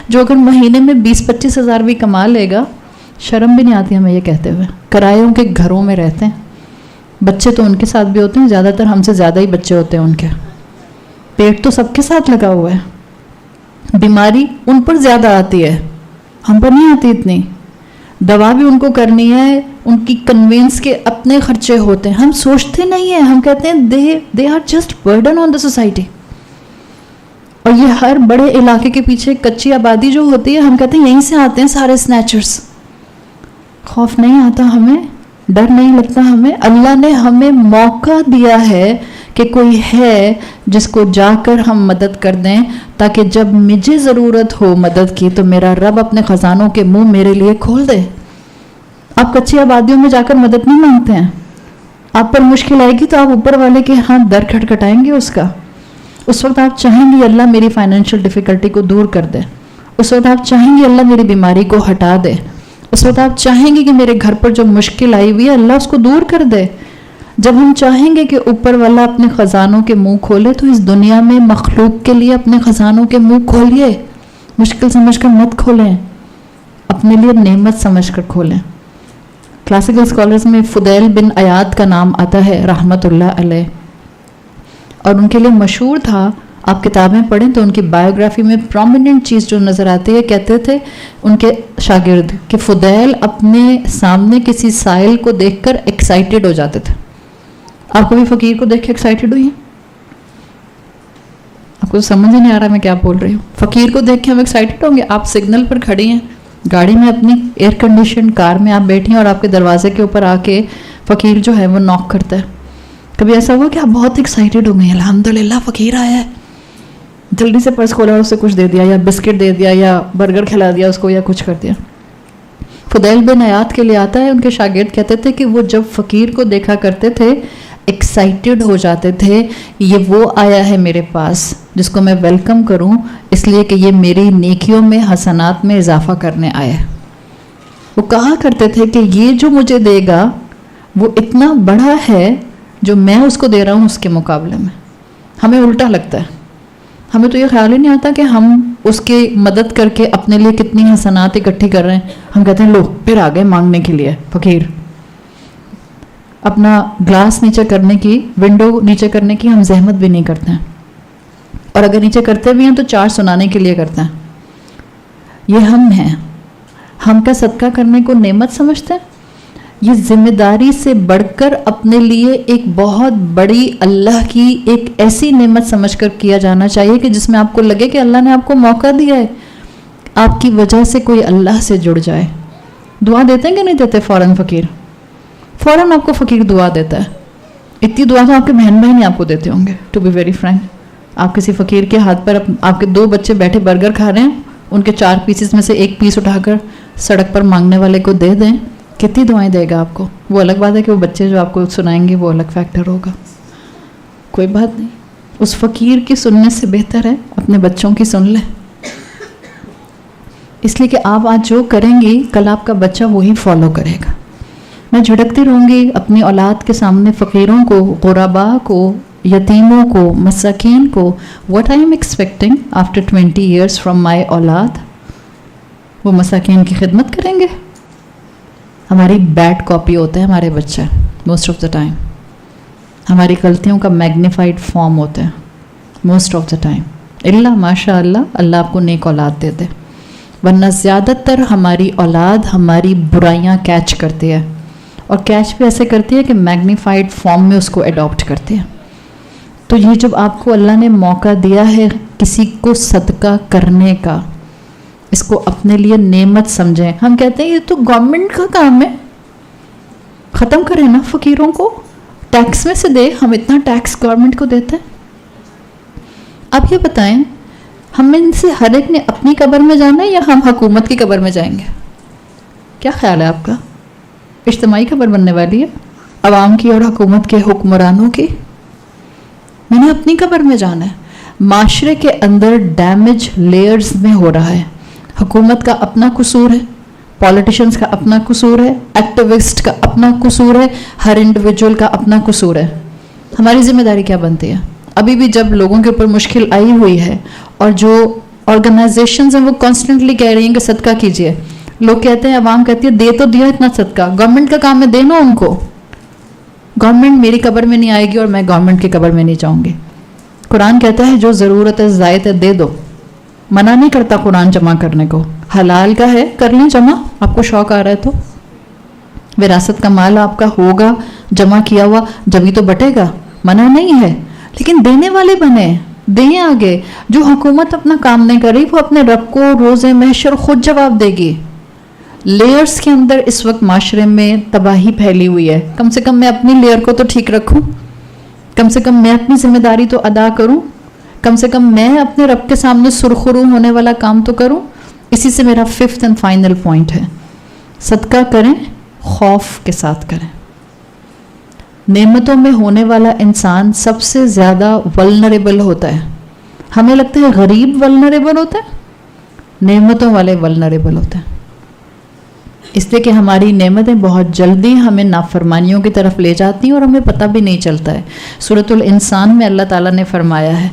S1: جو اگر مہینے میں 20-25 ہزار بھی کما لے گا، شرم بھی نہیں آتی ہمیں یہ کہتے ہوئے، کرایوں کے گھروں میں رہتے ہیں، بچے تو ان کے ساتھ بھی ہوتے ہیں، زیادہ تر ہم سے زیادہ ہی بچے ہوتے ہیں ان کے، پیٹ تو سب کے ساتھ لگا ہوا ہے، بیماری ان پر زیادہ آتی ہے، ہم پر نہیں آتی اتنی، دوا بھی ان کو کرنی ہے، ان کی کنوینس کے اپنے خرچے ہوتے ہیں، ہم سوچتے نہیں ہیں، ہم کہتے ہیں they are just burden on the society. اور یہ ہر بڑے علاقے کے پیچھے کچی آبادی جو ہوتی ہے، ہم کہتے ہیں یہیں سے آتے ہیں سارے سنیچرز۔ خوف نہیں آتا ہمیں، ڈر نہیں لگتا ہمیں؟ اللہ نے ہمیں موقع دیا ہے کہ کوئی ہے جس کو جا کر ہم مدد کر دیں، تاکہ جب مجھے ضرورت ہو مدد کی تو میرا رب اپنے خزانوں کے منہ میرے لیے کھول دے۔ آپ کچی آبادیوں میں جا کر مدد نہیں مانگتے ہیں، آپ پر مشکل آئے گی تو آپ اوپر والے کے ہاتھ در کھٹکھٹائیں گے اس کا۔ اس وقت آپ چاہیں گے اللہ میری فائنینشیل ڈیفیکلٹی کو دور کر دے، اس وقت آپ چاہیں گے اللہ میری بیماری کو ہٹا دے، اس وقت آپ چاہیں گے کہ میرے گھر پر جو مشکل آئی ہوئی ہے اللہ اس کو دور کر دے۔ جب ہم چاہیں گے کہ اوپر والا اپنے خزانوں کے منہ کھولے، تو اس دنیا میں مخلوق کے لیے اپنے خزانوں کے منہ کھولیے، مشکل سمجھ کر مت کھولیں، اپنے لیے نعمت سمجھ کر کھولیں۔ کلاسیکل اسکالرز میں فضیل بن عیاض کا نام آتا ہے رحمۃ اللہ علیہ، اور ان کے لیے مشہور تھا، آپ کتابیں پڑھیں تو ان کی بایوگرافی میں پرومیننٹ چیز جو نظر آتی ہے، کہتے تھے ان کے شاگرد کہ فضیل اپنے سامنے کسی سائل کو دیکھ کر ایکسائٹیڈ ہو جاتے تھے۔ آپ کبھی فقیر کو دیکھ کے ایکسائٹیڈ ہوئی ہیں؟ آپ کو سمجھ ہی نہیں آ رہا میں کیا بول رہی ہوں۔ فقیر کو دیکھ کے ہم ایکسائٹیڈ ہوں گے؟ آپ سگنل پر کھڑی ہیں، گاڑی میں اپنی ایئر کنڈیشن کار میں آپ بیٹھی ہیں، اور آپ کے دروازے کے اوپر آ کے فقیر جو ہے وہ ناک کرتا ہے۔ کبھی ایسا ہوا کہ آپ بہت ایکسائٹیڈ ہو گئی، الحمدللہ فقیر آیا ہے، جلدی سے پرس کھولا اور اسے کچھ دے دیا، یا بسکٹ دے دیا، یا برگر کھلا دیا اس کو، یا کچھ کر دیا۔ فضیل بن عیاض کے لیے آتا ہے، ان کے شاگرد کہتے تھے کہ وہ جب فقیر کو دیکھا کرتے تھے ایکسائٹیڈ ہو جاتے تھے، یہ وہ آیا ہے میرے پاس جس کو میں ویلکم کروں، اس لیے کہ یہ میری نیکیوں میں حسنات میں اضافہ کرنے آیا ہے۔ وہ کہا کرتے تھے کہ یہ جو مجھے دے گا وہ اتنا بڑا ہے جو میں اس کو دے رہا ہوں اس کے مقابلے میں۔ ہمیں الٹا لگتا ہے، ہمیں تو یہ خیال ہی نہیں آتا کہ ہم اس کی مدد کر کے اپنے لیے کتنی حسنات اکٹھی کر رہے ہیں. ہم کہتے ہیں لو پھر آ گئے مانگنے کے لیے فقیر. اپنا گلاس نیچے کرنے کی، ونڈو نیچے کرنے کی ہم زحمت بھی نہیں کرتے ہیں، اور اگر نیچے کرتے بھی ہیں تو 4 سنانے کے لیے کرتے ہیں. یہ ہم ہیں. ہم کا صدقہ کرنے کو نعمت سمجھتے ہیں. یہ ذمہ داری سے بڑھ کر اپنے لیے ایک بہت بڑی اللہ کی ایک ایسی نعمت سمجھ کر کیا جانا چاہیے کہ جس میں آپ کو لگے کہ اللہ نے آپ کو موقع دیا ہے، آپ کی وجہ سے کوئی اللہ سے جڑ جائے. دعا دیتے ہیں کہ نہیں دیتے؟ فوراً فقیر، فوراً آپ کو فقیر دعا دیتا ہے. اتنی دعا تو آپ کے بہن بھائی نہیں آپ کو دیتے ہوں گے. ٹو بی ویری فرینک، آپ کسی فقیر کے ہاتھ پر آپ کے 2 بچے بیٹھے برگر کھا رہے ہیں، ان کے 4 پیسز میں سے 1 پیس اٹھا کر سڑک پر مانگنے والے کو دے دیں، کتنی دعائیں دے گا آپ کو. وہ الگ بات ہے کہ وہ بچے جو آپ کو سنائیں گے وہ الگ فیکٹر ہوگا. کوئی بات نہیں، اس فقیر کی سننے سے بہتر ہے اپنے بچوں کی سن لیں. اس لیے کہ آپ آج جو کریں گی کل آپ کا بچہ وہی فالو کرے گا. میں جھڑکتی رہوں گی اپنی اولاد کے سامنے فقیروں کو، غرباء کو، یتیموں کو، مساکین کو. what I am expecting after 20 years from my اولاد، وہ مساکین کی خدمت کریں گے. ہماری بیڈ کاپی ہوتے ہیں ہمارے بچے موسٹ آف دا ٹائم. ہماری غلطیوں کا میگنیفائڈ فارم ہوتے ہیں موسٹ آف دا ٹائم. اللہ ماشاء اللہ اللہ آپ کو نیک اولاد دے دے، ورنہ زیادہ تر ہماری اولاد ہماری برائیاں کیچ کرتی ہے، اور کیچ بھی ایسے کرتی ہے کہ میگنیفائڈ فارم میں اس کو اڈاپٹ کرتی ہے. تو یہ جب آپ کو اللہ نے موقع دیا ہے کسی کو صدقہ کرنے کا، اس کو اپنے لیے نعمت سمجھیں. ہم کہتے ہیں یہ تو گورنمنٹ کا کام ہے، ختم کریں نا فقیروں کو، ٹیکس میں سے دے. ہم اتنا ٹیکس گورنمنٹ کو دیتے ہیں. آپ یہ بتائیں ہم ان سے ہر ایک نے اپنی قبر میں جانا ہے یا ہم حکومت کی قبر میں جائیں گے؟ کیا خیال ہے آپ کا؟ اجتماعی قبر بننے والی ہے عوام کی اور حکومت کے حکمرانوں کی. میں نے اپنی قبر میں جانا ہے. معاشرے کے اندر ڈیمیج لیئرز میں ہو رہا ہے. حکومت کا اپنا قصور ہے، پولیٹیشنز کا اپنا قصور ہے، ایکٹیوسٹ کا اپنا قصور ہے، ہر انڈیویجول کا اپنا قصور ہے. ہماری ذمہ داری کیا بنتی ہے؟ ابھی بھی جب لوگوں کے اوپر مشکل آئی ہوئی ہے اور جو آرگنائزیشنز ہیں وہ کانسٹنٹلی کہہ رہی ہیں کہ صدقہ کیجئے، لوگ کہتے ہیں، عوام کہتی ہے دے تو دیا اتنا صدقہ، گورنمنٹ کا کام ہے دینا ان کو. گورنمنٹ میری قبر میں نہیں آئے گی اور میں گورنمنٹ کی قبر میں نہیں جاؤں گی. قرآن کہتا ہے جو ضرورت ہے زائد ہے دے دو. منع نہیں کرتا قرآن جمع کرنے کو، حلال کا ہے کر لیں جمع، آپ کو شوق آ رہا ہے تو. وراثت کا مال آپ کا ہوگا جمع کیا ہوا جبھی تو بٹے گا، منع نہیں ہے، لیکن دینے والے بنے، دیں آگے. جو حکومت اپنا کام نہیں کر رہی وہ اپنے رب کو روز محشر خود جواب دے گی. لیئرز کے اندر اس وقت معاشرے میں تباہی پھیلی ہوئی ہے. کم سے کم میں اپنی لیئر کو تو ٹھیک رکھوں، کم سے کم میں اپنی ذمہ داری تو ادا کروں، کم سے کم میں اپنے رب کے سامنے سرخرو ہونے والا کام تو کروں. اسی سے میرا 5th اینڈ فائنل پوائنٹ ہے، صدقہ کریں خوف کے ساتھ کریں. نعمتوں میں ہونے والا انسان سب سے زیادہ ولنریبل ہوتا ہے. ہمیں لگتا ہے غریب ولنریبل ہوتا ہے، نعمتوں والے ولنریبل ہوتے ہیں. اس لیے کہ ہماری نعمتیں بہت جلدی ہمیں نافرمانیوں کی طرف لے جاتی ہیں اور ہمیں پتہ بھی نہیں چلتا ہے. سورۃ الانسان میں اللہ تعالیٰ نے فرمایا ہے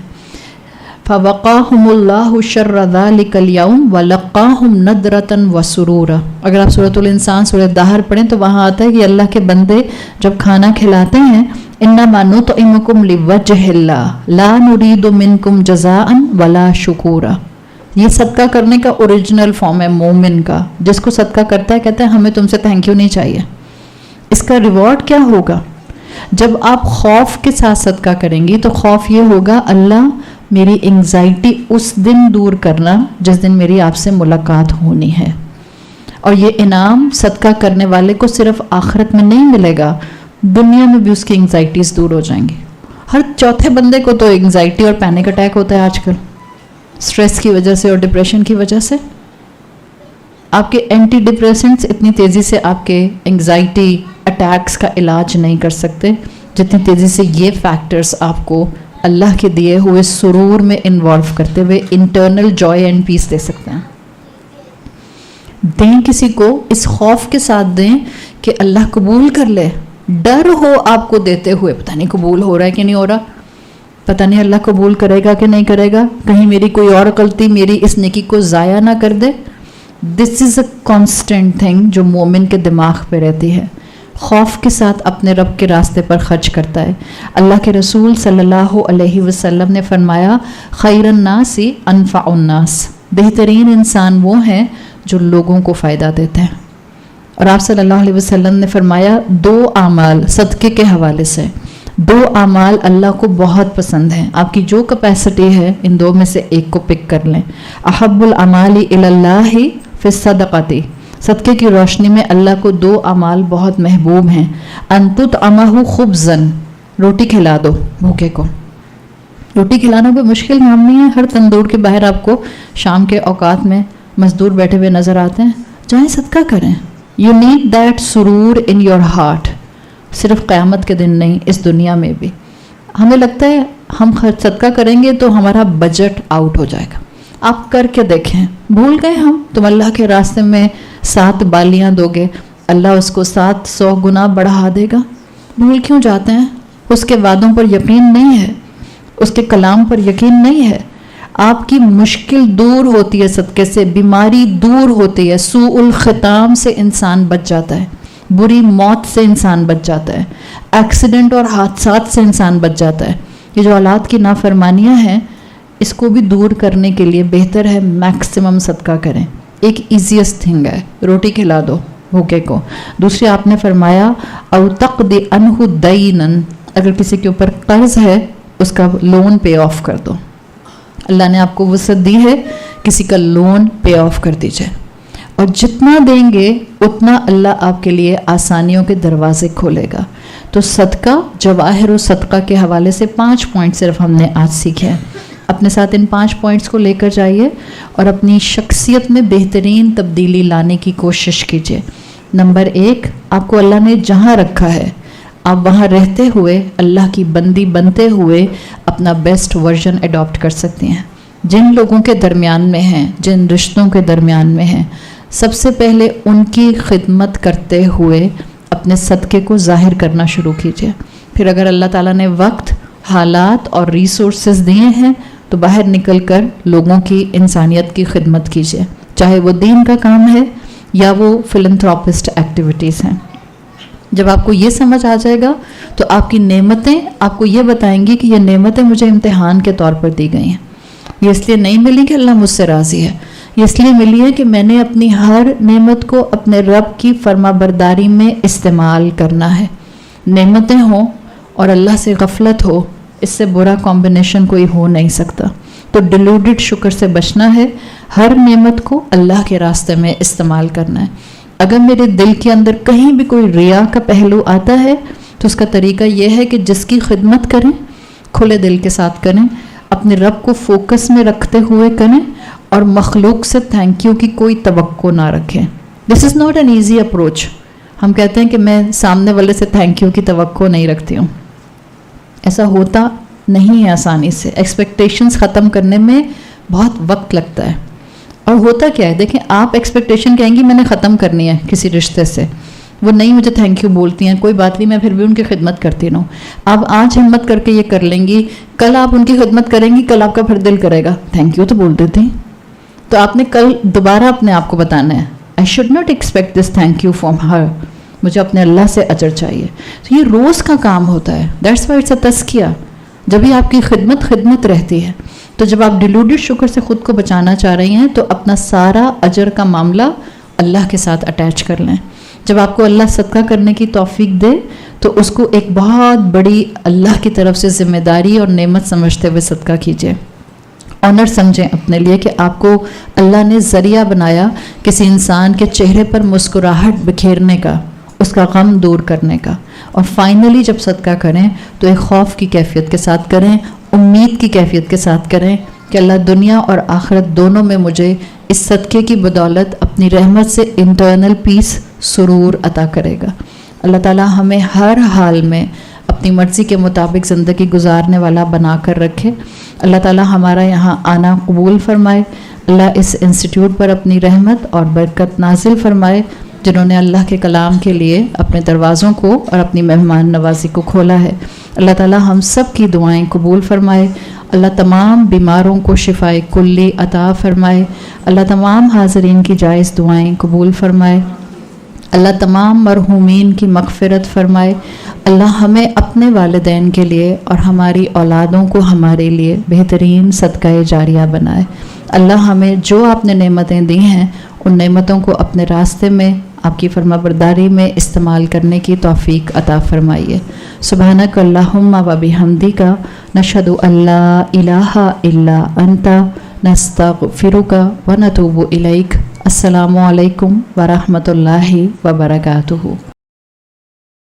S1: فَوَقَاهُمُ اللَّهُ شَرَّ ذَلِكَ الْيَوْمِ وَلَقَّاهُمْ نَضْرَةً وَسُرُورًا. اگر آپ سورۃ الانسان سورۃ دہر پڑھیں تو وہاں آتا ہے کہ اللہ کے بندے جب کھانا کھلاتے ہیں اِنَّمَا نُطْعِمُكُمْ لِوَجْهِ اللَّهِ لَا نُرِيدُ مِنْكُمْ جَزَاءً وَلَا شُكُورًا. یہ صدقہ کرنے کا اوریجنل فارم ہے مومن کا. جس کو صدقہ کرتا ہے کہتا ہے ہمیں تم سے تھینک یو نہیں چاہیے. اس کا ریوارڈ کیا ہوگا؟ جب آپ خوف کے ساتھ صدقہ کریں گی تو خوف یہ ہوگا اللہ میری انگزائٹی اس دن دور کرنا جس دن میری آپ سے ملاقات ہونی ہے. اور یہ انعام صدقہ کرنے والے کو صرف آخرت میں نہیں ملے گا، دنیا میں بھی اس کی انگزائٹیز دور ہو جائیں گی. ہر چوتھے بندے کو تو انگزائٹی اور پینک اٹیک ہوتا ہے آج کل، اسٹریس کی وجہ سے اور ڈپریشن کی وجہ سے. آپ کے اینٹی ڈپریسنٹس اتنی تیزی سے آپ کے انگزائٹی اٹیکس کا علاج نہیں کر سکتے جتنی تیزی سے یہ فیکٹرز آپ کو اللہ کے دیے ہوئے سرور میں انوالو کرتے ہوئے انٹرنل جوائے اینڈ پیس دے سکتے ہیں. دیں کسی کو اس خوف کے ساتھ دیں کہ اللہ قبول کر لے. ڈر ہو آپ کو دیتے ہوئے، پتہ نہیں قبول ہو رہا ہے کہ نہیں ہو رہا، پتہ نہیں اللہ قبول کرے گا کہ نہیں کرے گا, کہیں میری کوئی اور غلطی میری اس نیکی کو ضائع نہ کر دے. دس از اے کانسٹنٹ تھنگ جو مومن کے دماغ پہ رہتی ہے. خوف کے ساتھ اپنے رب کے راستے پر خرچ کرتا ہے. اللہ کے رسول صلی اللہ علیہ وسلم نے فرمایا خیر الناس انفع الناس, بہترین انسان وہ ہیں جو لوگوں کو فائدہ دیتے ہیں. اور آپ صلی اللہ علیہ وسلم نے فرمایا 2 اعمال صدقے کے حوالے سے, 2 اعمال اللہ کو بہت پسند ہیں. آپ کی جو کیپیسٹی ہے ان 2 میں سے ایک کو پک کر لیں. احب الاعمال الی اللہ فی الصدقۃ, صدقے کی روشنی میں اللہ کو 2 اعمال بہت محبوب ہیں. ان تطعمہ خبزا, روٹی کھلا دو بھوکے کو. روٹی کھلانا کوئی مشکل کام نہیں ہے. ہر تندور کے باہر آپ کو شام کے اوقات میں مزدور بیٹھے ہوئے نظر آتے ہیں, جائیں صدقہ کریں. یو نیڈ دیٹ سرور ان یور ہارٹ. صرف قیامت کے دن نہیں, اس دنیا میں بھی. ہمیں لگتا ہے ہم صدقہ کریں گے تو ہمارا بجٹ آؤٹ ہو جائے گا. آپ کر کے دیکھیں, بھول گئے ہم, تم اللہ کے راستے میں 7 بالیاں دو گے, اللہ اس کو 700 گنا بڑھا دے گا. بھول کیوں جاتے ہیں؟ اس کے وعدوں پر یقین نہیں ہے, اس کے کلام پر یقین نہیں ہے. آپ کی مشکل دور ہوتی ہے صدقے سے, بیماری دور ہوتی ہے, سوء الختام سے انسان بچ جاتا ہے, بری موت سے انسان بچ جاتا ہے, ایکسیڈنٹ اور حادثات سے انسان بچ جاتا ہے. یہ جو اولاد کی نافرمانیاں ہیں اس کو بھی دور کرنے کے لیے بہتر ہے میکسیمم صدقہ کریں. ایک ایزیسٹ تھنگ ہے, روٹی کھلا دو بھوکے کو. دوسری آپ نے فرمایا او تقضی عنہ دینا, اگر کسی کے اوپر قرض ہے اس کا لون پے آف کر دو. اللہ نے آپ کو وسعت دی ہے, کسی کا لون پے آف کر دیجئے, اور جتنا دیں گے اتنا اللہ آپ کے لیے آسانیوں کے دروازے کھولے گا. تو صدقہ, جواہر و صدقہ کے حوالے سے 5 پوائنٹ صرف ہم نے آج سیکھے ہیں. اپنے ساتھ ان 5 پوائنٹس کو لے کر جائیے اور اپنی شخصیت میں بہترین تبدیلی لانے کی کوشش کیجیے. نمبر 1, آپ کو اللہ نے جہاں رکھا ہے آپ وہاں رہتے ہوئے اللہ کی بندی بنتے ہوئے اپنا بیسٹ ورژن اڈاپٹ کر سکتی ہیں. جن لوگوں کے درمیان میں ہیں, جن رشتوں کے درمیان میں ہیں, سب سے پہلے ان کی خدمت کرتے ہوئے اپنے صدقے کو ظاہر کرنا شروع کیجیے. پھر اگر اللہ تعالیٰ نے وقت, حالات اور ریسورسز دیے ہیں تو باہر نکل کر لوگوں کی, انسانیت کی خدمت کیجیے, چاہے وہ دین کا کام ہے یا وہ فلنتھراپسٹ ایکٹیویٹیز ہیں. جب آپ کو یہ سمجھ آ جائے گا تو آپ کی نعمتیں آپ کو یہ بتائیں گی کہ یہ نعمتیں مجھے امتحان کے طور پر دی گئی ہیں. یہ اس لیے نہیں ملی کہ اللہ مجھ سے راضی ہے, یہ اس لیے ملی ہے کہ میں نے اپنی ہر نعمت کو اپنے رب کی فرما برداری میں استعمال کرنا ہے. نعمتیں ہوں اور اللہ سے غفلت ہو, اس سے برا کمبینیشن کوئی ہو نہیں سکتا. تو ڈیلوڈڈ شکر سے بچنا ہے, ہر نعمت کو اللہ کے راستے میں استعمال کرنا ہے. اگر میرے دل کے اندر کہیں بھی کوئی ریا کا پہلو آتا ہے تو اس کا طریقہ یہ ہے کہ جس کی خدمت کریں کھلے دل کے ساتھ کریں, اپنے رب کو فوکس میں رکھتے ہوئے کریں, اور مخلوق سے تھینک یو کی کوئی توقع نہ رکھیں. This is not an easy approach. ہم کہتے ہیں کہ میں سامنے والے سے تھینک یو کی توقع نہیں رکھتی ہوں, ایسا ہوتا نہیں ہے آسانی سے. ایکسپیکٹیشنز ختم کرنے میں بہت وقت لگتا ہے. اور ہوتا کیا ہے, دیکھیں آپ ایکسپیکٹیشن کہیں گی میں نے ختم کرنی ہے کسی رشتے سے, وہ نہیں مجھے تھینک یو بولتی ہیں, کوئی بات نہیں میں پھر بھی ان کی خدمت کرتی رہوں. آپ آج ہمت کر کے یہ کر لیں گی, کل آپ ان کی خدمت کریں گی, کل آپ کا پھر دل کرے گا تھینک یو تو بولتے تھے. تو آپ نے کل دوبارہ اپنے آپ کو بتانا ہے I should not expect this thank you from her, مجھے اپنے اللہ سے اجر چاہیے. تو یہ روز کا کام ہوتا ہے. دیٹس وائی اٹس اے تزکیہ. جب بھی آپ کی خدمت رہتی ہے, تو جب آپ ڈیلوڈڈ شکر سے خود کو بچانا چاہ رہی ہیں تو اپنا سارا اجر کا معاملہ اللہ کے ساتھ اٹیچ کر لیں. جب آپ کو اللہ صدقہ کرنے کی توفیق دے تو اس کو ایک بہت بڑی اللہ کی طرف سے ذمہ داری اور نعمت سمجھتے ہوئے صدقہ کیجیے. آنر سمجھیں اپنے لیے کہ آپ کو اللہ نے ذریعہ بنایا کسی انسان کے چہرے پر مسکراہٹ بکھیرنے کا, اس کا غم دور کرنے کا. اور فائنلی جب صدقہ کریں تو ایک خوف کی کیفیت کے ساتھ کریں, امید کی کیفیت کے ساتھ کریں کہ اللہ دنیا اور آخرت دونوں میں مجھے اس صدقے کی بدولت اپنی رحمت سے انٹرنل پیس, سرور عطا کرے گا. اللہ تعالیٰ ہمیں ہر حال میں اپنی مرضی کے مطابق زندگی گزارنے والا بنا کر رکھے. اللہ تعالیٰ ہمارا یہاں آنا قبول فرمائے. اللہ اس انسٹیٹیوٹ پر اپنی رحمت اور برکت نازل فرمائے. جنہوں نے اللہ کے کلام کے لیے اپنے دروازوں کو اور اپنی مہمان نوازی کو کھولا ہے۔ اللہ تعالی ہم سب کی دعائیں قبول فرمائے، اللہ تمام بیماروں کو شفائے کلی عطا فرمائے، اللہ تمام حاضرین کی جائز دعائیں قبول فرمائے، اللہ تمام مرحومین کی مغفرت فرمائے، اللہ ہمیں اپنے والدین کے لیے اور ہماری اولادوں کو ہمارے لیے بہترین صدقہ جاریہ بنائے۔ اللہ ہمیں جو آپ نے نعمتیں دی ہیں ان نعمتوں کو اپنے راستے میں آپ کی فرما برداری میں استعمال کرنے کی توفیق عطا فرمائیے۔ سبحانک اللہم و بحمدک نشہد ان لا الہ الا انت نستغفرک و نتوب الیک۔ السلام علیکم ورحمۃ اللہ وبرکاتہ۔